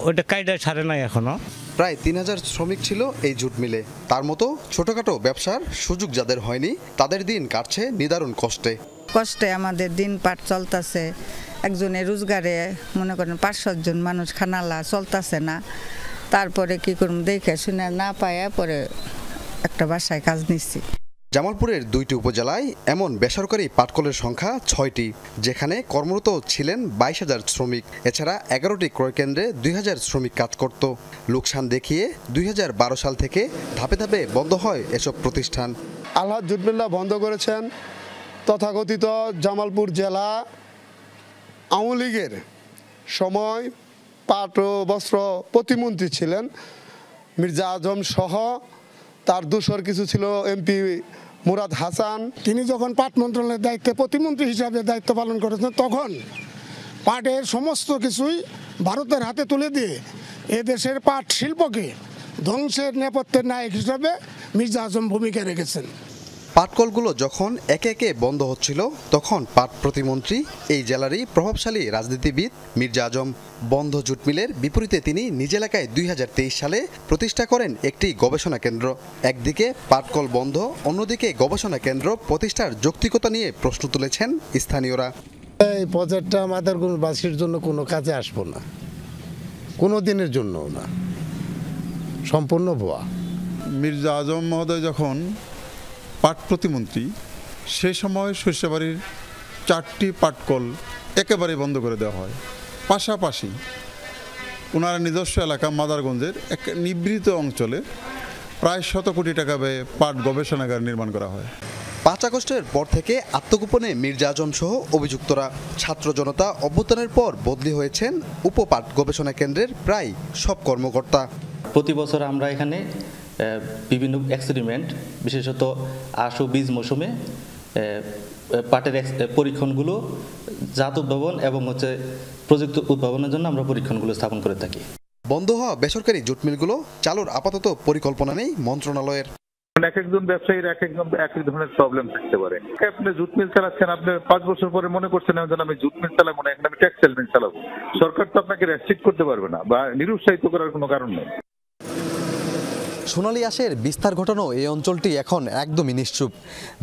Speaker 28: ওইটা কায়দায় ছাড়ে নাই। এখনও
Speaker 27: প্রায় 3000 শ্রমিক ছিল এই জুট মিলে। তার মতো ছোটখাটো ব্যবসার সুযোগ যাদের হয়নি তাদের দিন কাটছে নিদারুণ কষ্টে।
Speaker 22: আমাদের দিন পাট চলতেছে, একজনের রোজগারে মনে করেন 500 জন মানুষ খানালা চলতেছে না। তারপরে কি করব, দেখে শুনে না পায়া পরে একটা বাসায় কাজ নিচ্ছি।
Speaker 27: জামালপুরের 2টি উপজেলায় এমন বেসরকারি পাটকলের সংখ্যা 6টি, যেখানে কর্মরত ছিলেন 22,000 শ্রমিক। এছাড়া 11টি ক্রয় কেন্দ্রে 2,000 শ্রমিক কাজ করত। লোকসান দেখিয়ে 2012 সাল থেকে ধাপে ধাপে বন্ধ হয় এসব প্রতিষ্ঠান।
Speaker 29: আলহাজ জুট মিল্লা বন্ধ করেছেন তথাকথিত জামালপুর জেলা আওয়ামী লীগের সময় পাট ও বস্ত্র প্রতিমন্ত্রী ছিলেন মির্জা আজম সহ তার দোসর কিছু ছিল এমপি মুরাদ হাসান।
Speaker 18: তিনি যখন পাট মন্ত্রণালয়ের দায়িত্বে প্রতিমন্ত্রী হিসাবে দায়িত্ব পালন করেছেন তখন পাটের সমস্ত কিছুই ভারতের হাতে তুলে দিয়ে এদেশের পাট শিল্পকে ধ্বংসের নেপথ্যের নায়ক হিসাবে মির্জা আজম ভূমিকা রেখেছেন।
Speaker 27: পাটকলগুলো যখন একে একে বন্ধ হচ্ছিল তখন পাট প্রতিমন্ত্রী এই জেলারই প্রভাবশালী রাজনীতিবিদ মির্জা আজম বন্ধ জুট মিলের বিপরীতে তিনি নিজ এলাকায় 2023 সালে প্রতিষ্ঠা করেন একটি গবেষণা কেন্দ্র। একদিকে পাটকল বন্ধ, অন্যদিকে গবেষণা কেন্দ্র প্রতিষ্ঠার যৌক্তিকতা নিয়ে প্রশ্ন তুলেছেন স্থানীয়রা।
Speaker 2: এই প্রজেক্টটা আমাদের বাসীর জন্য কোনো কাজে আসবো না, কোনো দিনের জন্যও না, সম্পূর্ণ ভুয়া।
Speaker 9: মির্জা আজম মহোদয় যখন পাট প্রতিমন্ত্রী সে সময় সরিষাবাড়ির 4টি পাটকল একেবারে বন্ধ করে দেওয়া হয়। পাশাপাশি ওনার নিজস্ব এলাকা মাদারগঞ্জের এক নিভৃত অঞ্চলে প্রায় 100 কোটি টাকা ব্যয়ে পাট গবেষণাগার নির্মাণ করা হয়।
Speaker 27: 5 আগস্টের পর থেকে আত্মগোপনে মির্জা আজম সহ অভিযুক্তরা। ছাত্র জনতা অভ্যুত্থানের পর বদলি হয়েছেন উপপাট গবেষণা কেন্দ্রের প্রায় সব কর্মকর্তা।
Speaker 10: প্রতি বছর আমরা এখানে বিভিন্ন এক্সপেরিমেন্ট, বিশেষত আশু বীজ মৌসুমে পাটের পরীক্ষণগুলো জাত উদ্ভাবন এবং প্রযুক্তি উদ্ভাবনের জন্য আমরা পরীক্ষণগুলো স্থাপন করে থাকি।
Speaker 27: বন্ধ হওয়া বেসরকারি জুট মিলগুলো চালুর আপাতত পরিকল্পনা নেই মন্ত্রণালয়ের।
Speaker 11: এক একজন ব্যবসায়ীর এক এক ধরনের প্রবলেম থাকতে পারে। আপনি জুট মিল চালাচ্ছেন, আপনি 5 বছর পরে মনে করছেন আমি জুট মিল চালাবো না, এখন আমি টেক্সটাইল মিল চালাবো। সরকার তো আপনাকে রেস্ট্রিক্ট করতে পারবে না বা নিরুৎসাহিত করার কোনো কারণ নেই।
Speaker 27: সোনালী আঁশের বিস্তার ঘটানো এই অঞ্চলটি এখন একদমই নিশ্চুপ।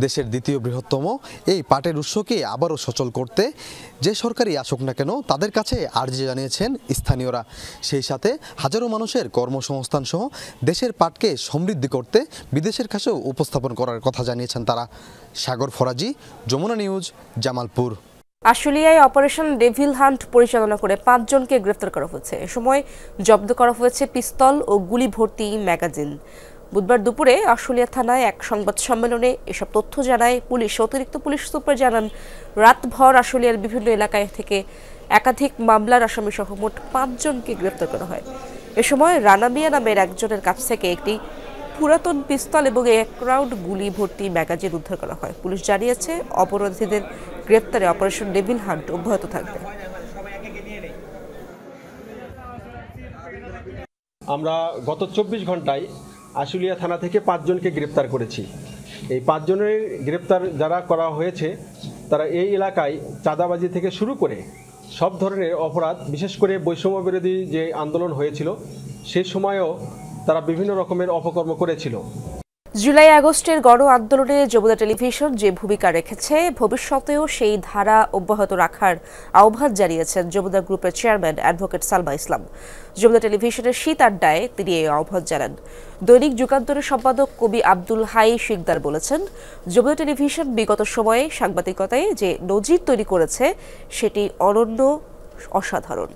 Speaker 27: দেশের দ্বিতীয় বৃহত্তম এই পাটের উৎসকে আবারও সচল করতে যে সরকারই আসুক না কেন তাদের কাছে আর্জি জানিয়েছেন স্থানীয়রা। সেই সাথে হাজারো মানুষের কর্মসংস্থান সহ দেশের পাটকে সমৃদ্ধি করতে বিদেশের কাছেও উপস্থাপন করার কথা জানিয়েছেন তারা। সাগর ফরাজি, যমুনা নিউজ, জামালপুর।
Speaker 1: আশুলিয়ায় অপারেশন ডেভিল হান্ট পরিচালনা করে 5 জনকে গ্রেফতার করা হয়েছে। এ সময় জব্দ করা হয়েছে পিস্তল ও গুলি ভর্তি ম্যাগাজিন। বুধবার দুপুরে আশুলিয়া থানায় এক সংবাদ সম্মেলনে এসব তথ্য জানায় পুলিশ। অতিরিক্ত পুলিশ সুপার জানান, রাতভর আশুলিয়ার বিভিন্ন এলাকায় থেকে একাধিক মামলার আসামি সহ মোট 5 জনকে গ্রেফতার করা হয়। এ সময় রানা মিয়া নামের একজনের কাছ থেকে একটি পুরাতন পিস্তল এবং 1 রাউন্ড গুলি ভর্তি ম্যাগাজিন উদ্ধার করা হয়। পুলিশ জানিয়েছে অপরাধীদের গ্রেফতারে অপারেশন ডেভিল হান্ট অব্যাহত থাকবে।
Speaker 12: আমরা গত 24 ঘন্টায় আশুলিয়া থানা থেকে 5 জনকে গ্রেপ্তার করেছি। এই 5 জনের গ্রেপ্তার যারা করা হয়েছে তারা এই এলাকায় চাঁদাবাজি থেকে শুরু করে সব ধরনের অপরাধ, বিশেষ করে বৈষম্য বিরোধী যে আন্দোলন হয়েছিল সেই সময়ও তারা বিভিন্ন রকমের অপকর্ম করেছিল।
Speaker 1: জুলাই আগস্টের গণ আন্দোলনে যমুনা টেলিভিশন যে ভূমিকা রেখেছে ভবিষ্যতেও সেই ধারা অব্যাহত রাখার আহ্বান জানিয়েছেন যমুনা গ্রুপের চেয়ারম্যান অ্যাডভোকেট সালমা ইসলাম। যমুনা টেলিভিশনের শীত আড্ডায় তিনি এই আহ্বান জানান। দৈনিক যুগান্তরের সম্পাদক কবি আব্দুল হাই শিকদার বলেছেন, যমুনা টেলিভিশন বিগত সময়ে সাংবাদিকতায় যে নজির তৈরি করেছে সেটি অনন্য, অসাধারণ।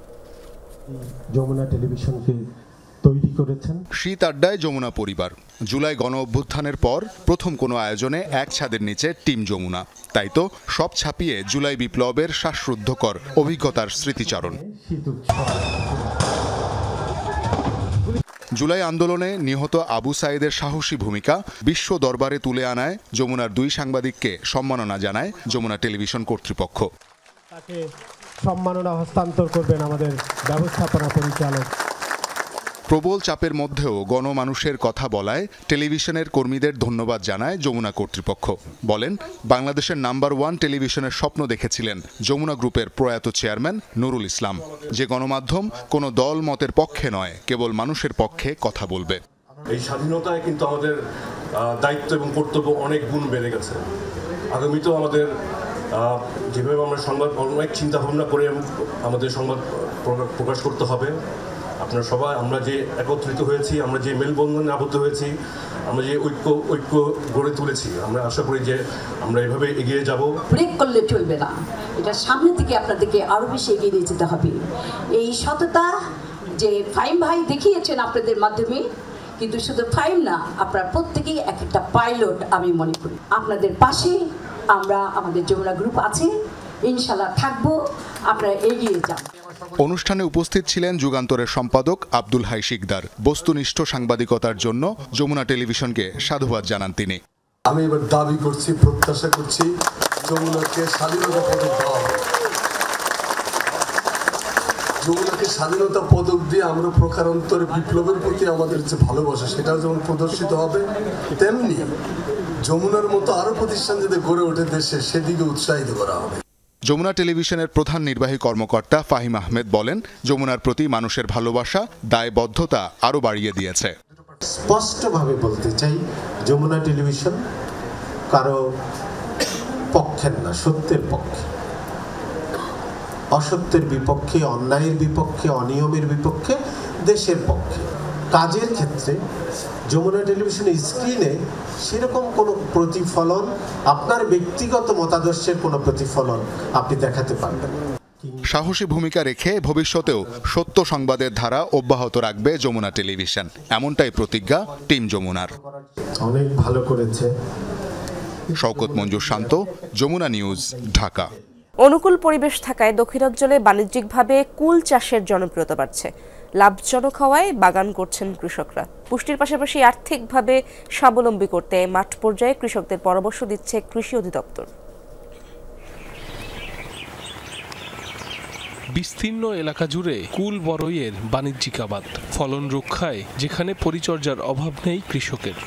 Speaker 14: যমুনা টেলিভিশনকে তৈরি করেছেন।
Speaker 15: শীত আড্ডায় যমুনা পরিবার। জুলাই গণ অভ্যুত্থানের পর প্রথম কোনো আয়োজনে এক ছাদের নিচে টিম যমুনা। তাই তো সব ছাপিয়ে জুলাই বিপ্লবের শ্বাসরুদ্ধকর অভিজ্ঞতার স্মৃতিচারণ। জুলাই আন্দোলনে নিহত আবু সাইদের সাহসী ভূমিকা বিশ্ব দরবারে তুলে আনায় যমুনার 2 সাংবাদিককে সম্মাননা জানায় যমুনা টেলিভিশন কর্তৃপক্ষ।
Speaker 14: তাকে সম্মাননা হস্তান্তর করবেন আমাদের ব্যবস্থাপনা পরিচালক।
Speaker 15: প্রবল চাপের মধ্যেও গণমানুষের কথা বলায় টেলিভিশনের কর্মীদের ধন্যবাদ জানায় যমুনা কর্তৃপক্ষ। বলেন, বাংলাদেশের নাম্বার 1 টেলিভিশনের স্বপ্ন দেখেছিলেন যমুনা গ্রুপের প্রয়াত চেয়ারম্যান নুরুল ইসলাম, যে গণমাধ্যম কোনো দল মতের পক্ষে নয়, কেবল মানুষের পক্ষে কথা বলবে।
Speaker 16: এই স্বাধীনতায় কিন্তু আমাদের দায়িত্ব এবং কর্তব্য অনেক গুণ বেড়ে গেছে। আগামীতেও আমাদের যেভাবে আমরা সংবাদ অনেক চিন্তা ভাবনা করে আমাদের সংবাদ প্রকাশ করতে হবে। আপনারা সবাই আমরা যে একত্রিত হয়েছি, আমরা যে মেলবন্ধনে আবদ্ধ হয়েছি, আমরা যে ঐক্য গড়ে তুলেছি, আমরা আশা করি যে আমরা এভাবে এগিয়ে যাব।
Speaker 17: ব্রেক করলে চলবে না, এটা সামনে থেকে আপনাদেরকে আরো বেশি এগিয়ে নিয়ে যেতে হবে। এই সততা যে ফাইম ভাই দেখিয়েছেন আপনাদের মাধ্যমে, কিন্তু শুধু ফাইম না, আপনারা প্রত্যেকেই এক একটা পাইলট। আমি মনে করি আপনাদের পাশে আমরা, আমাদের যমুনা গ্রুপ আছে, ইনশাল্লাহ থাকবো। আপনারা এগিয়ে যান।
Speaker 15: অনুষ্ঠানে উপস্থিত ছিলেন যুগান্তরের সম্পাদক আব্দুল হাই শিকদার। বস্তুনিষ্ঠ সাংবাদিকতার জন্য যমুনা টেলিভিশনকে সাধুবাদ জানান তিনি।
Speaker 3: আমি এবার দাবি করছি, প্রত্যাশা করছি যমুনাকে স্বাধীনতা পদক দেওয়া হবে। যমুনাকে স্বাধীনতা পদক দিয়ে আমরা প্রকারান্তরে বিপ্লবের প্রতি আমাদের যে ভালোবাসা সেটাও যেমন প্রদর্শিত হবে, তেমনি যমুনার মতো আরো প্রতিষ্ঠান যাতে গড়ে ওঠে দেশে সেদিকে উৎসাহিত করা হবে।
Speaker 15: যমুনা টেলিভিশনের প্রধান নির্বাহী কর্মকর্তা ফাহিম আহমেদ বলেন, যমুনার প্রতি মানুষের ভালোবাসা দায়বদ্ধতা আরো বাড়িয়ে দিয়েছে।
Speaker 4: স্পষ্টভাবে বলতে চাই, যমুনা টেলিভিশন কারো পক্ষের না, সত্যের পক্ষে। অসত্যের বিপক্ষে, অন্যায়ের বিপক্ষে, অনিয়মের বিপক্ষে, দেশের পক্ষে। কাজের ক্ষেত্রে যমুনা টেলিভিশনের স্ক্রিনে সেরকম কোনো প্রতিফলন, আপনার ব্যক্তিগত মতাদর্শের কোনো প্রতিফলন আপনি দেখাতে পারবেন না।
Speaker 15: সাহসী ভূমিকা রেখে ভবিষ্যতেও সত্য সংবাদের ধারা অব্যাহত রাখবে যমুনা টেলিভিশন, এমনটাই প্রতিজ্ঞা টিম যমুনার।
Speaker 4: অনেক ভালো করেছে।
Speaker 15: শওকত মঞ্জুর শান্ত, যমুনা নিউজ, ঢাকা।
Speaker 1: অনুকূল পরিবেশ থাকায় দক্ষিণাঞ্চলে বাণিজ্যিকভাবে কুল চাষের জনপ্রিয়তা বাড়ছে। লাভজনক হওয়ায় বাগান করছেন কৃষকরা। পুষ্টির পাশাপাশি আর্থিকভাবে স্বাবলম্বী করতে মাঠ পর্যায়ে কৃষকদের পরামর্শ দিচ্ছে কৃষি অধিদপ্তর।
Speaker 13: বিস্তীর্ণ এলাকা জুড়ে কুল বড়ইয়ের বাণিজ্যিক আবাদ, ফলন রক্ষায় যেখানে পরিচর্যার অভাব নেই কৃষকের।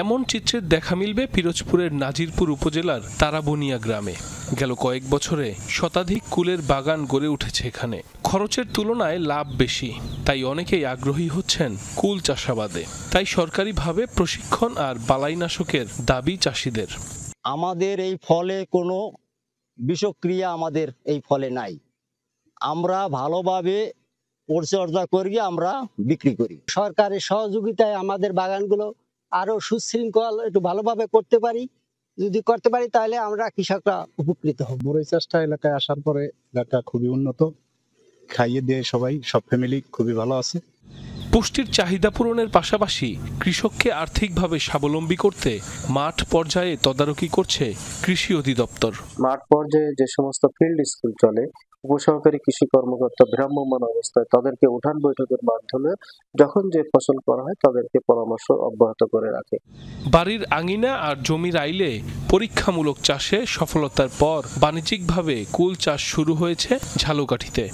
Speaker 13: এমন চিত্রের দেখা মিলবে পিরোজপুরের নাজিরপুর উপজেলার তারাবনিয়া গ্রামে। গেল কয়েক বছরে শতাধিক কুলের বাগান গড়ে উঠেছে এখানে। খরচের তুলনায় লাভ বেশি, তাই অনেকেই আগ্রহী হচ্ছেন কুল চাষাবাদে। তাই সরকারিভাবে প্রশিক্ষণ আর বালাইনাশকের দাবি চাষিদের।
Speaker 19: আমাদের এই ফলে কোনো বিষক্রিয়া আমাদের এই ফলে নাই। আমরা ভালোভাবে পরিচর্যা করি, আমরা বিক্রি করি। সরকারের সহযোগিতায় আমাদের বাগানগুলো আরো সুশৃঙ্খল একটু ভালোভাবে করতে পারি। যদি করতে পারি তাহলে আমরা কৃষকরা উপকৃত হব।
Speaker 20: বড়ই চাষটা এলাকায় আসার পরে এলাকা খুবই উন্নত, খাইয়ে দিয়ে সবাই, সব ফ্যামিলি খুবই ভালো আছে।
Speaker 13: পুষ্টির চাহিদা পূরণের পাশাপাশি কৃষককে আর্থিকভাবে স্বাবলম্বী করতে মাঠ পর্যায়ে তদারকি করছে কৃষি অধিদপ্তর।
Speaker 21: মাঠ পর্যায়ে যে সমস্ত ফিল্ড স্কুল চলে, উপসহকারী কৃষি কর্মকর্তা ভ্রাম্যমাণ অবস্থায় তাদেরকে উঠান বৈঠকের মাধ্যমে যখন যে ফসল করা হয় তাদেরকে পরামর্শ অব্যাহত করে রাখে।
Speaker 13: বাড়ির আঙিনা আর জমির আইলে পরীক্ষামূলক চাষে সফলতার পর বাণিজ্যিকভাবে কুল চাষ শুরু হয়েছে ঝালকাঠিতে।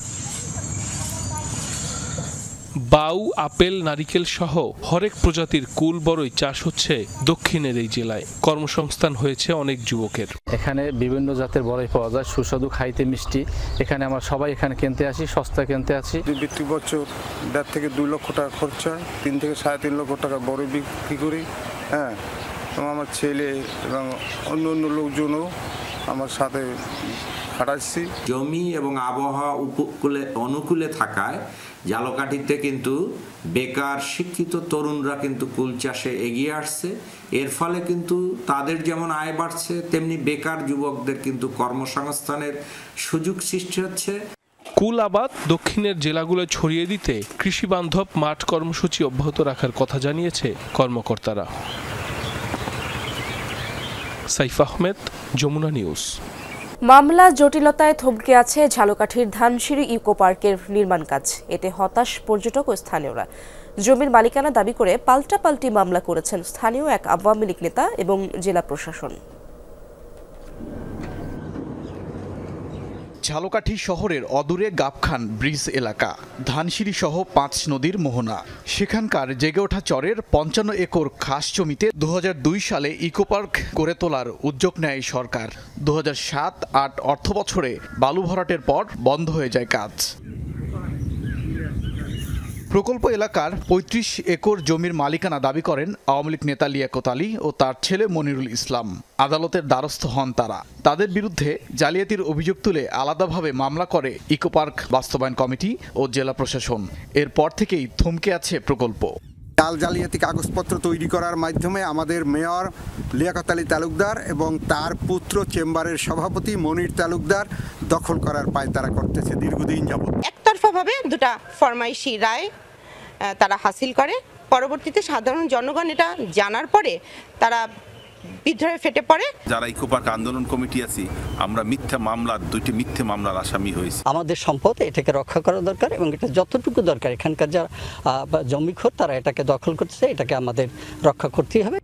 Speaker 13: বাউ, আপেল, নারিকেল সহ হরেক প্রজাতির কুল বড়ই চাষ হচ্ছে দক্ষিণের এই জেলায়। কর্মসংস্থান হয়েছে অনেক যুবকের।
Speaker 23: এখানে বিভিন্ন জাতের বড়ই পাওয়া যায়, সুস্বাদু, খাইতে মিষ্টি। এখানে আমরা সবাই এখানে কিনতে আসি, সস্তা কিনতে আসি।
Speaker 24: প্রতি বছর 1.5 থেকে 2 লক্ষ টাকা খরচা, 3 থেকে 3.5 লক্ষ টাকা বড়ই বিক্রি করি। হ্যাঁ, এবং আমার ছেলে এবং অন্য অন্য লোকজনও আমার সাথে খাটাচ্ছি।
Speaker 25: জমি এবং আবহাওয়া অনুকূলে থাকায় ঝালকাঠিতে কিন্তু বেকার শিক্ষিত তরুণরা কিন্তু কুল চাষে এগিয়ে আসছে। এর ফলে কিন্তু তাদের যেমন আয় বাড়ছে, তেমনি বেকার যুবকদের কিন্তু কর্মসংস্থানের সুযোগ সৃষ্টি হচ্ছে।
Speaker 13: কুল আবাদ দক্ষিণের জেলাগুলো ছড়িয়ে দিতে কৃষি বান্ধব মাঠ কর্মসূচি অব্যাহত রাখার কথা জানিয়েছে কর্মকর্তারা। সাইফ আহমেদ, যমুনা নিউজ।
Speaker 1: মামলা জটিলতায় থমকে আছে ঝালকাঠির ধানসিঁড়ি ইকো পার্কের নির্মাণ কাজ। এতে হতাশ পর্যটক ও স্থানীয়রা। জমির মালিকানা দাবি করে পাল্টাপাল্টি মামলা করেছেন স্থানীয় এক আওয়ামী লীগ নেতা এবং জেলা প্রশাসন।
Speaker 30: ঝালকাঠি শহরের অদূরে গাবখান ব্রিজ এলাকা, ধানসিঁড়ি সহ 5 নদীর মোহনা। সেখানকার জেগে ওঠা চরের 55 একর খাস জমিতে 2002 সালে ইকো পার্ক গড়ে তোলার উদ্যোগ নেয় সরকার। 2007-08 অর্থ বছরে বালু ভরাটের পর বন্ধ হয়ে যায় কাজ। প্রকল্প এলাকার 35 একর জমির মালিকানা দাবি করেন আওয়ামী লীগ নেতা লিয়াকত আলী ও তার ছেলে মনিরুল ইসলাম। আদালতের দ্বারস্থ হন তারা। তাদের বিরুদ্ধে জালিয়াতির অভিযোগ তুলে আলাদাভাবে মামলা করে ইকো পার্ক বাস্তবায়ন কমিটি ও জেলা প্রশাসন। এরপর থেকেই থমকে আছে প্রকল্প।
Speaker 31: জাল জালিয়াতি কাগজপত্র তৈরি করার মাধ্যমে আমাদের মেয়র লিয়াকত আলী তালুকদার এবং তার পুত্র চেম্বারের সভাপতি মনির তালুকদার দখল করার পায়তারা করতেছে দীর্ঘদিন যাবত।
Speaker 32: একতরফাভাবে দুটা ফরমাইশি রায় তারা হাসিল করে। পরবর্তীতে সাধারণ জনগণ এটা জানার পরে তারা বিদ্রোহে ফেটে পড়ে।
Speaker 2: যারা ইকো পার্ক আন্দোলন কমিটি আছি আমরা দুইটি মিথ্যা মামলার আসামি হয়েছি।
Speaker 19: আমাদের সম্পদ এটাকে রক্ষা করা দরকার এবং এটা যতটুকু দরকার এখানকার যারা জমিখোর তারা এটাকে দখল করতেছে এটাকে আমাদের রক্ষা করতেই হবে।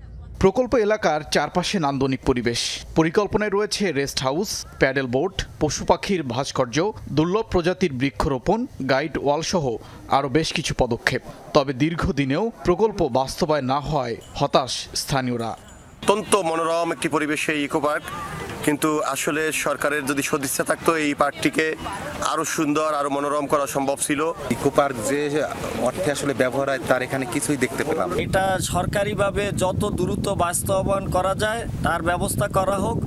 Speaker 30: প্রকল্প এলাকার চারপাশে নান্দনিক পরিবেশ, পরিকল্পনায় রয়েছে রেস্ট হাউস, প্যাডেল বোট, পশু পাখির ভাস্কর্য, দুর্লভ প্রজাতির বৃক্ষরোপণ, গাইড ওয়াল সহ আরও বেশ কিছু পদক্ষেপ। তবে দীর্ঘদিনেও প্রকল্প বাস্তবায়ন না হওয়ায় হতাশ স্থানীয়রা।
Speaker 5: অত্যন্ত মনোরম একটি পরিবেশে ইকো পার্ক, কিন্তু আসলে সরকারের যদি সদিচ্ছা থাকতো এই পার্কটিকে আরো সুন্দর আরো মনোরম করা সম্ভব ছিল।
Speaker 6: ইকো পার্ক যে অর্থে আসলে ব্যবহার হয় তার এখানে কিছুই দেখতে পেলাম।
Speaker 7: এটা সরকারিভাবে যত দ্রুত বাস্তবায়ন করা যায় তার ব্যবস্থা করা হোক।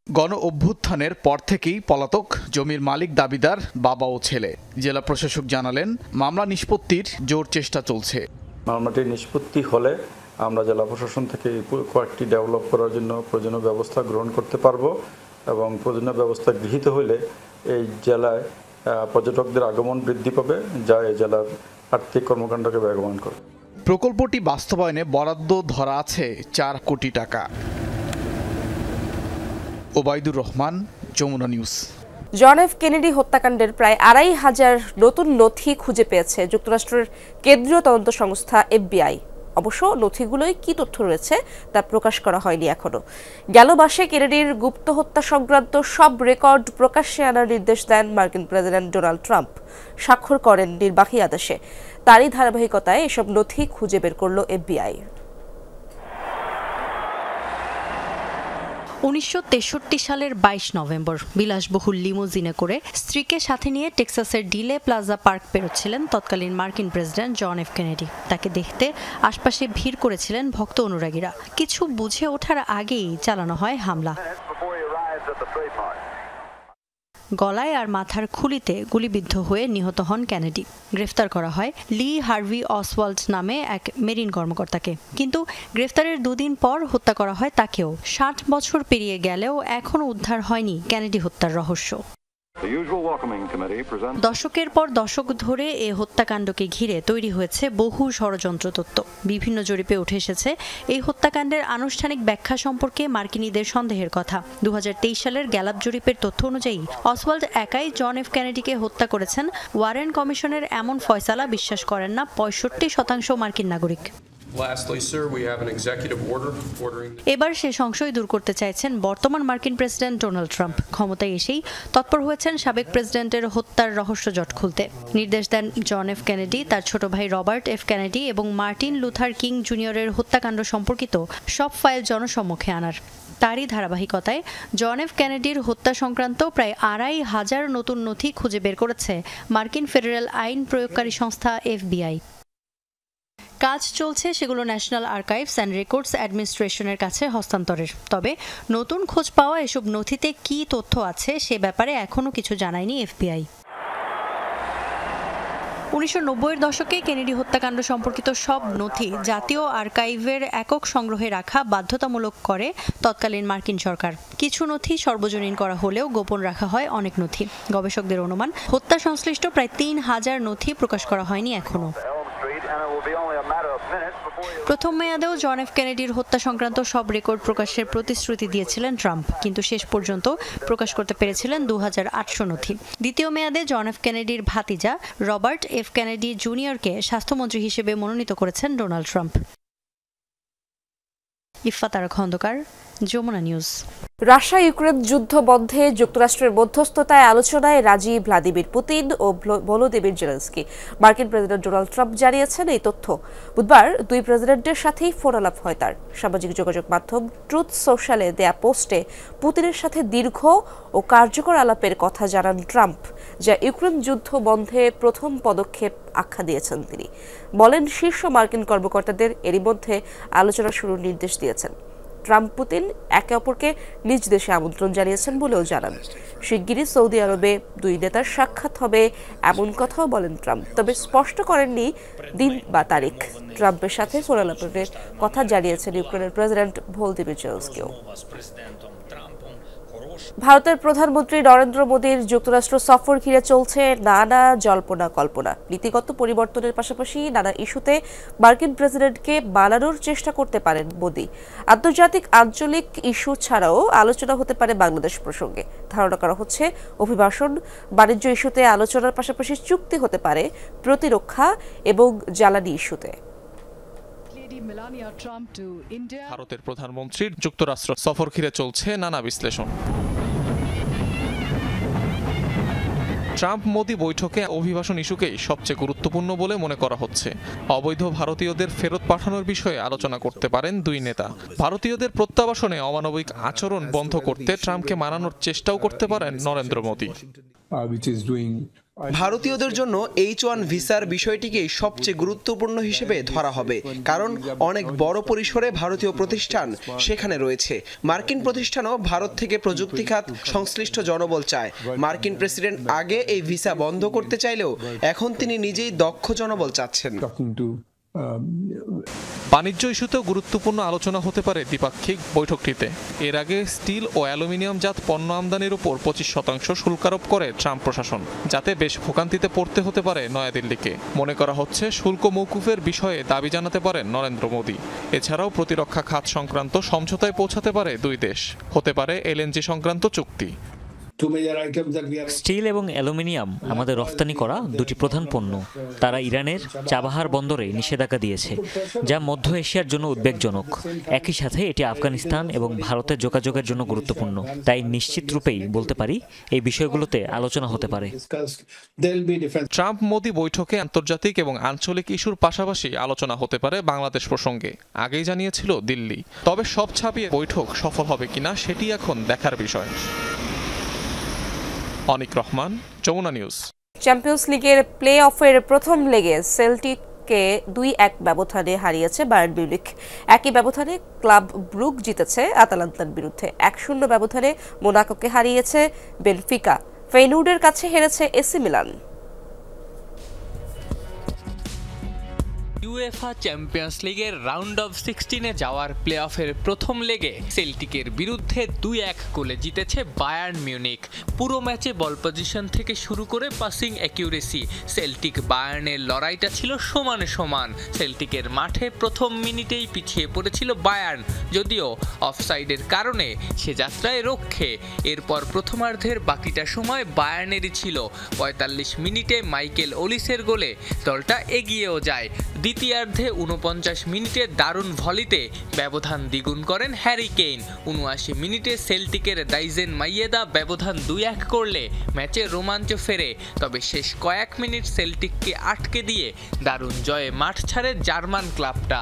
Speaker 30: গণ অভ্যুত্থানের পর থেকেই পলাতক জমির মালিক দাবিদার বাবা ও ছেলে। জেলা প্রশাসক জানালেন মামলা নিষ্পত্তির জোর চেষ্টা চলছে।
Speaker 8: মামলাটি নিষ্পত্তি হলে আমরা জেলা প্রশাসন থেকে কয়েকটি ডেভেলপ করার জন্য প্রয়োজনীয় ব্যবস্থা গ্রহণ করতে পারবো এবং প্রয়োজনীয় ব্যবস্থা গৃহীত হলে এই জেলায় পর্যটকদের আগমন বৃদ্ধি পাবে, যা এই জেলার আর্থিক কর্মকাণ্ডকে বেগবান করবে।
Speaker 30: প্রকল্পটি বাস্তবায়নে বরাদ্দ ধরা আছে 4 কোটি টাকা। Obaidur Rahman, Jamuna news.
Speaker 1: John F Kennedy হত্যাকাণ্ডের প্রায় 2,500 নতুন নথি খুঁজে পেয়েছে যুক্তরাষ্ট্রের কেন্দ্রীয় তদন্ত সংস্থা FBI। অবশ্য নথিগুলোয় কি তথ্য রয়েছে তা প্রকাশ করা হয়নি এখনো। গেল মাসে কেনেডির গুপ্ত হত্যা সংক্রান্ত সব রেকর্ড প্রকাশ্যে আনার নির্দেশ দেন মার্কিন প্রেসিডেন্ট ডোনাল্ড ট্রাম্প, স্বাক্ষর করেন নির্বাহী আদেশে। তারই ধারাবাহিকতায় এসব নথি খুঁজে বের করল FBI।
Speaker 9: 1963 সালের 22 নভেম্বর বিলাসবহুল লিমোজিনে করে স্ত্রীকে সাথে নিয়ে টেক্সাসের ডিলে প্লাজা পার্ক পেরোচ্ছিলেন তৎকালীন মার্কিন প্রেসিডেন্ট জন এফ কেনেডি। তাকে দেখতে আশপাশে ভিড় করেছিলেন ভক্ত অনুরাগীরা। কিছু বুঝে ওঠার আগেই চালানো হয় হামলা। গলায় আর মাথার খুলিতে গুলিবিদ্ধ হয়ে নিহত হন কেনেডি। গ্রেফতার করা হয় লি হার্ভি অসওয়াল্ড নামে এক মেরিন কর্মকর্তাকে। কিন্তু গ্রেফতারের 2 দিন পর হত্যা করা হয় তাকেও। 60 বছর পেরিয়ে গেলেও এখনও উদ্ধার হয়নি কেনেডি হত্যার রহস্য। দশকের পর দশক ধরে এ হত্যাকাণ্ডকে ঘিরে তৈরি হয়েছে বহু ষড়যন্ত্র তত্ত্ব। বিভিন্ন জরিপে উঠে এসেছে এই হত্যাকাণ্ডের আনুষ্ঠানিক ব্যাখ্যা সম্পর্কে মার্কিনীদের সন্দেহের কথা। 2023 সালের গ্যালাপ জরিপের তথ্য অনুযায়ী অসওয়াল্ড একাই জন এফ কেনেডিকে হত্যা করেছেন। ওয়ারেন কমিশনের এমন ফয়সালা বিশ্বাস করেন না 65% মার্কিন নাগরিক। এবার সে সংশয় দূর করতে চাইছেন বর্তমান মার্কিন প্রেসিডেন্ট ডোনাল্ড ট্রাম্প। ক্ষমতায় এসেই তৎপর হয়েছেন সাবেক প্রেসিডেন্টের হত্যার রহস্য জট খুলতে। নির্দেশ দেন জন এফ কেনেডি, তার ছোট ভাই রবার্ট এফ কেনেডি এবং মার্টিন লুথার কিং জুনিয়রের হত্যাকাণ্ড সম্পর্কিত সব ফাইল জনসম্মুখে আনার। তারই ধারাবাহিকতায় জন এফ কেনেডির হত্যা সংক্রান্ত প্রায় 2,500 নতুন নথি খুঁজে বের করেছে মার্কিন ফেডারেল আইন প্রয়োগকারী সংস্থা FBI। কাজ চলছে সেগুলো ন্যাশনাল আর্কাইভস অ্যান্ড রেকর্ডস অ্যাডমিনিস্ট্রেশনের কাছে হস্তান্তরের। তবে নতুন খোঁজ পাওয়া এসব নথিতে কী তথ্য আছে সে ব্যাপারে এখনও কিছু জানায়নি FBI। 1990-এর দশকে কেনেডি হত্যাকাণ্ড সম্পর্কিত সব নথি জাতীয় আর্কাইভের একক সংগ্রহে রাখা বাধ্যতামূলক করে তৎকালীন মার্কিন সরকার। কিছু নথি সর্বজনীন করা হলেও গোপন রাখা হয় অনেক নথি। গবেষকদের অনুমান হত্যা সংশ্লিষ্ট প্রায় 3,000 নথি প্রকাশ করা হয়নি এখনও। প্রথম মেয়াদেও জন এফ কেনেডির হত্যা সংক্রান্ত সব রেকর্ড প্রকাশের প্রতিশ্রুতি দিয়েছিলেন ট্রাম্প, কিন্তু শেষ পর্যন্ত প্রকাশ করতে পেরেছিলেন 2,800 নথি। দ্বিতীয় মেয়াদে জন এফ কেনেডির ভাতিজা রবার্ট এফ কেনেডি জুনিয়রকে স্বাস্থ্যমন্ত্রী হিসেবে মনোনীত করেছেন Donald Trump. Iffa Tara Khandakar, Jamuna News.
Speaker 1: Russia Ukraine যুদ্ধ বন্ধে যুক্তরাষ্ট্রের মধ্যস্থতায় আলোচনায় রাজি ভ্লাদিমির পুতিন ও ভলোদিমির জেলেনস্কি। মার্কিন প্রেসিডেন্ট ডোনাল্ড ট্রাম্প জানিয়েছেন এই তথ্য। বুধবার দুই প্রেসিডেন্টের সাথেই ফোন আলাপ হয় তার। সামাজিক যোগাযোগ মাধ্যম ট্রুথ সোশ্যালে দেয়া পোস্টে পুতিনের সাথে দীর্ঘ ও কার্যকর আলাপের কথা জানান ট্রাম্প, যা ইউক্রেন যুদ্ধ বন্ধে প্রথম পদক্ষেপ আখ্যা দিয়েছেন তিনি। বলেন শীর্ষ মার্কিন কর্মকর্তাদের এরই মধ্যে আলোচনা শুরুর নির্দেশ দিয়েছেন। ট্রাম্প পুতিন একে অপরকে নিজ দেশে আমন্ত্রণ জানিয়েছেন বলেও জানান। শিগগিরই সৌদি আরবে দুই নেতার সাক্ষাৎ হবে এমন কথাও বলেন ট্রাম্প, তবে স্পষ্ট করেননি দিন বা তারিখ। ট্রাম্পের সাথে ফোন আলাপের কথা জানিয়েছেন ইউক্রেনের প্রেসিডেন্ট ভলোদিমির জেলেনস্কিও। ভারতের প্রধানমন্ত্রী নরেন্দ্র মোদীর যুক্তরাষ্ট্র সফর ঘিরে চলছে নানা জল্পনা কল্পনা। নীতিগত পরিবর্তনের পাশাপাশি নানা ইস্যুতে মার্কিন প্রেসিডেন্টকে মানানোর চেষ্টা করতে পারেন মোদী। আন্তর্জাতিক আঞ্চলিক ইস্যু ছাড়াও আলোচনা হতে পারে বাংলাদেশ প্রসঙ্গে। ধারণা করা হচ্ছে অভিবাসন, বাণিজ্য ইস্যুতে আলোচনার পাশাপাশি চুক্তি হতে পারে প্রতিরক্ষা এবং জ্বালানি ইস্যুতে।
Speaker 10: ভারতের প্রধানমন্ত্রীর যুক্তরাষ্ট্র সফর ঘিরে চলছে নানা বিশ্লেষণ। ট্রাম্প মোদি বৈঠকে অভিবাসন ইস্যুকেই সবচেয়ে গুরুত্বপূর্ণ বলে মনে করা হচ্ছে। অবৈধ ভারতীয়দের ফেরত পাঠানোর বিষয়ে আলোচনা করতে পারেন দুই নেতা। ভারতীয়দের প্রত্যাবাসনে অমানবিক আচরণ বন্ধ করতে ট্রাম্পকে মানানোর চেষ্টাও করতে পারেন নরেন্দ্র মোদি।
Speaker 11: ভারতীয়দের জন্য H1 ভিসার বিষয়টিকেই সবচেয়ে গুরুত্বপূর্ণ হিসেবে ধরা হবে, কারণ অনেক বড় পরিসরে ভারতীয় প্রতিষ্ঠান সেখানে রয়েছে। মার্কিন প্রতিষ্ঠানও ভারত থেকে প্রযুক্তি খাত সংশ্লিষ্ট জনবল চায়। মার্কিন প্রেসিডেন্ট আগে এই ভিসা বন্ধ করতে চাইলেও এখন তিনি নিজেই দক্ষ জনবল চাচ্ছেন।
Speaker 10: বাণিজ্য ইস্যুতেও গুরুত্বপূর্ণ আলোচনা হতে পারে দ্বিপাক্ষিক বৈঠকটিতে। এর আগে স্টিল ও অ্যালুমিনিয়ামজাত পণ্য আমদানির উপর 25% শুল্ক আরোপ করে ট্রাম্প প্রশাসন, যাতে বেশ ভোগান্তিতে পড়তে হতে পারে নয়াদিল্লিকে। মনে করা হচ্ছে শুল্ক মওকুফের বিষয়ে দাবি জানাতে পারেন নরেন্দ্র মোদী। এছাড়াও প্রতিরক্ষা খাত সংক্রান্ত সমঝোতায় পৌঁছাতে পারে দুই দেশ। হতে পারে LNG সংক্রান্ত চুক্তি।
Speaker 12: স্টিল এবং অ্যালুমিনিয়াম আমাদের রফতানি করা দুটি প্রধান পণ্য। তারা ইরানের চাবাহার বন্দরে নিষেধাজ্ঞা দিয়েছে, যা মধ্য এশিয়ার জন্য উদ্বেগজনক। একই সাথে এটি আফগানিস্তান এবং ভারতের যোগাযোগের জন্য গুরুত্বপূর্ণ। তাই নিশ্চিত রূপেই বলতে পারি এই বিষয়গুলোতে আলোচনা হতে পারে।
Speaker 10: ট্রাম্প মোদি বৈঠকে আন্তর্জাতিক এবং আঞ্চলিক ইস্যুর পাশাপাশি আলোচনা হতে পারে বাংলাদেশ প্রসঙ্গে, আগেই জানিয়েছিল দিল্লি। তবে সব ছাপিয়ে বৈঠক সফল হবে কিনা সেটি এখন দেখার বিষয়। অনিক রহমান, যমুনা নিউজ।
Speaker 1: চ্যাম্পিয়ন্স লিগের প্লে অফের প্রথম লেগে সেল্টিককে 2-1 ব্যবধানে হারিয়েছে বায়ার্ন মিউনিখ। একই ব্যবধানে ক্লাব ব্রুগ জিতেছে আতালান্তার বিরুদ্ধে। 1-0 ব্যবধানে মোনাকোকে হারিয়েছে বেনফিকা। ফেইনুর্ডের কাছে হেরেছে এসি মিলান।
Speaker 14: UEFA চ্যাম্পিয়ন্স লিগের রাউন্ড অফ 16-এ যাওয়ার প্লে অফের প্রথম লেগে সেল্টিকের বিরুদ্ধে 2-1 গোলে জিতেছে বায়ার্ন মিউনিখ। পুরো ম্যাচে বল পজিশন থেকে শুরু করে পাসিং অ্যাকিউরেসি, সেল্টিক বায়ার্নের লড়াইটা ছিল সমানে সমান। সেল্টিকের মাঠে প্রথম মিনিটেই পিছিয়ে পড়েছিল বায়ার্ন, যদিও অফসাইডের কারণে সে যাত্রায় রক্ষে। এরপর প্রথমার্ধের বাকিটা সময় বায়ার্নেরই ছিল। 45 মিনিটে মাইকেল ওলিসের গোলে দলটা এগিয়েও যায়। দ্বিতীয়ার্ধে 49 মিনিটে দারুণ ভলিতে ব্যবধান দ্বিগুণ করেন হ্যারি কেইন। 79 মিনিটে সেল্টিকের দাইজেন মাইয়েদা ব্যবধান 2-1 করলে ম্যাচে রোমাঞ্চ ফেরে। তবে শেষ কয়েক মিনিট সেল্টিককে আটকে দিয়ে দারুণ জয়ে মাঠ ছাড়ে জার্মান ক্লাবটা।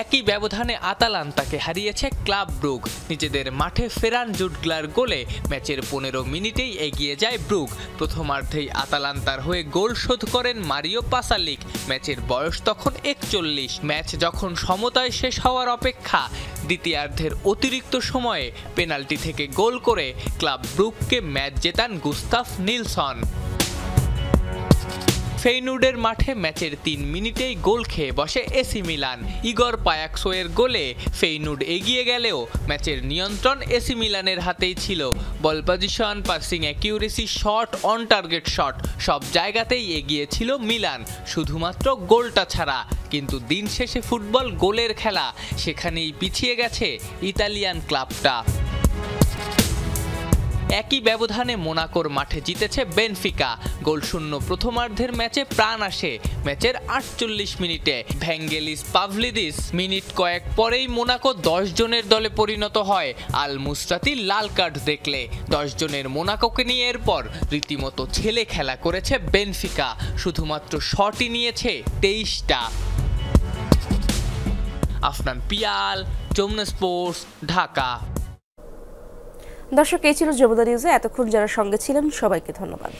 Speaker 14: একই ব্যবধানে আতালান্তাকে হারিয়েছে ক্লাব ব্রুগ। নিজেদের মাঠে ফেরান জুডগ্লার গোলে ম্যাচের 15 মিনিটেই এগিয়ে যায় ব্রুগ। প্রথমার্ধেই আতালান্তার হয়ে গোল শোধ করেন মারিও পাসালিক। ম্যাচের বয়স তখন 41। ম্যাচ যখন সমতায় শেষ হওয়ার অপেক্ষা, দ্বিতীয়ার্ধের অতিরিক্ত সময়ে পেনাল্টি থেকে গোল করে ক্লাব ব্রুগকে ম্যাচ জেতান গুস্তাফ নিলসন। ফেইনুর্ডের মাঠে ম্যাচের 3 মিনিটেই গোল খেয়ে বসে এসি মিলান। ইগর পায়াকসোয়ের গোলে ফেইনুর্ড এগিয়ে গেলেও ম্যাচের নিয়ন্ত্রণ এসি মিলানের হাতেই ছিল। Ball possession, passing accuracy, shot, on target shot সব জায়গাতেই এগিয়ে ছিল মিলান, শুধুমাত্র গোলটা ছাড়া। কিন্তু দিন শেষে ফুটবল গোলের খেলা, সেখানেই পিছিয়ে গেছে ইতালিয়ান ক্লাবটা। একই ব্যবধানে মোনাকোর মাঠে জিতেছে বেনফিকা। গোলশূন্য প্রথমার্ধের ম্যাচে প্রাণ আসে ম্যাচের 48 মিনিটে ভ্যাঙ্গেলিস পাভলিদিস। মিনিট কয়েক পরেই মোনাকো 10 জনের দলে পরিণত হয় আল মুস্তাতি লাল কার্ড দেখলে। 10 জনের মোনাকোকে নিয়ে এরপর রীতিমতো ছেলে খেলা করেছে বেনফিকা। শুধুমাত্র শটই নিয়েছে 23টা। আফনান পিয়াল, যমুনা স্পোর্টস, ঢাকা।
Speaker 1: দর্শক, এই ছিল যমুনা নিউজে। এতক্ষণ যারা সঙ্গে ছিলেন সবাইকে ধন্যবাদ।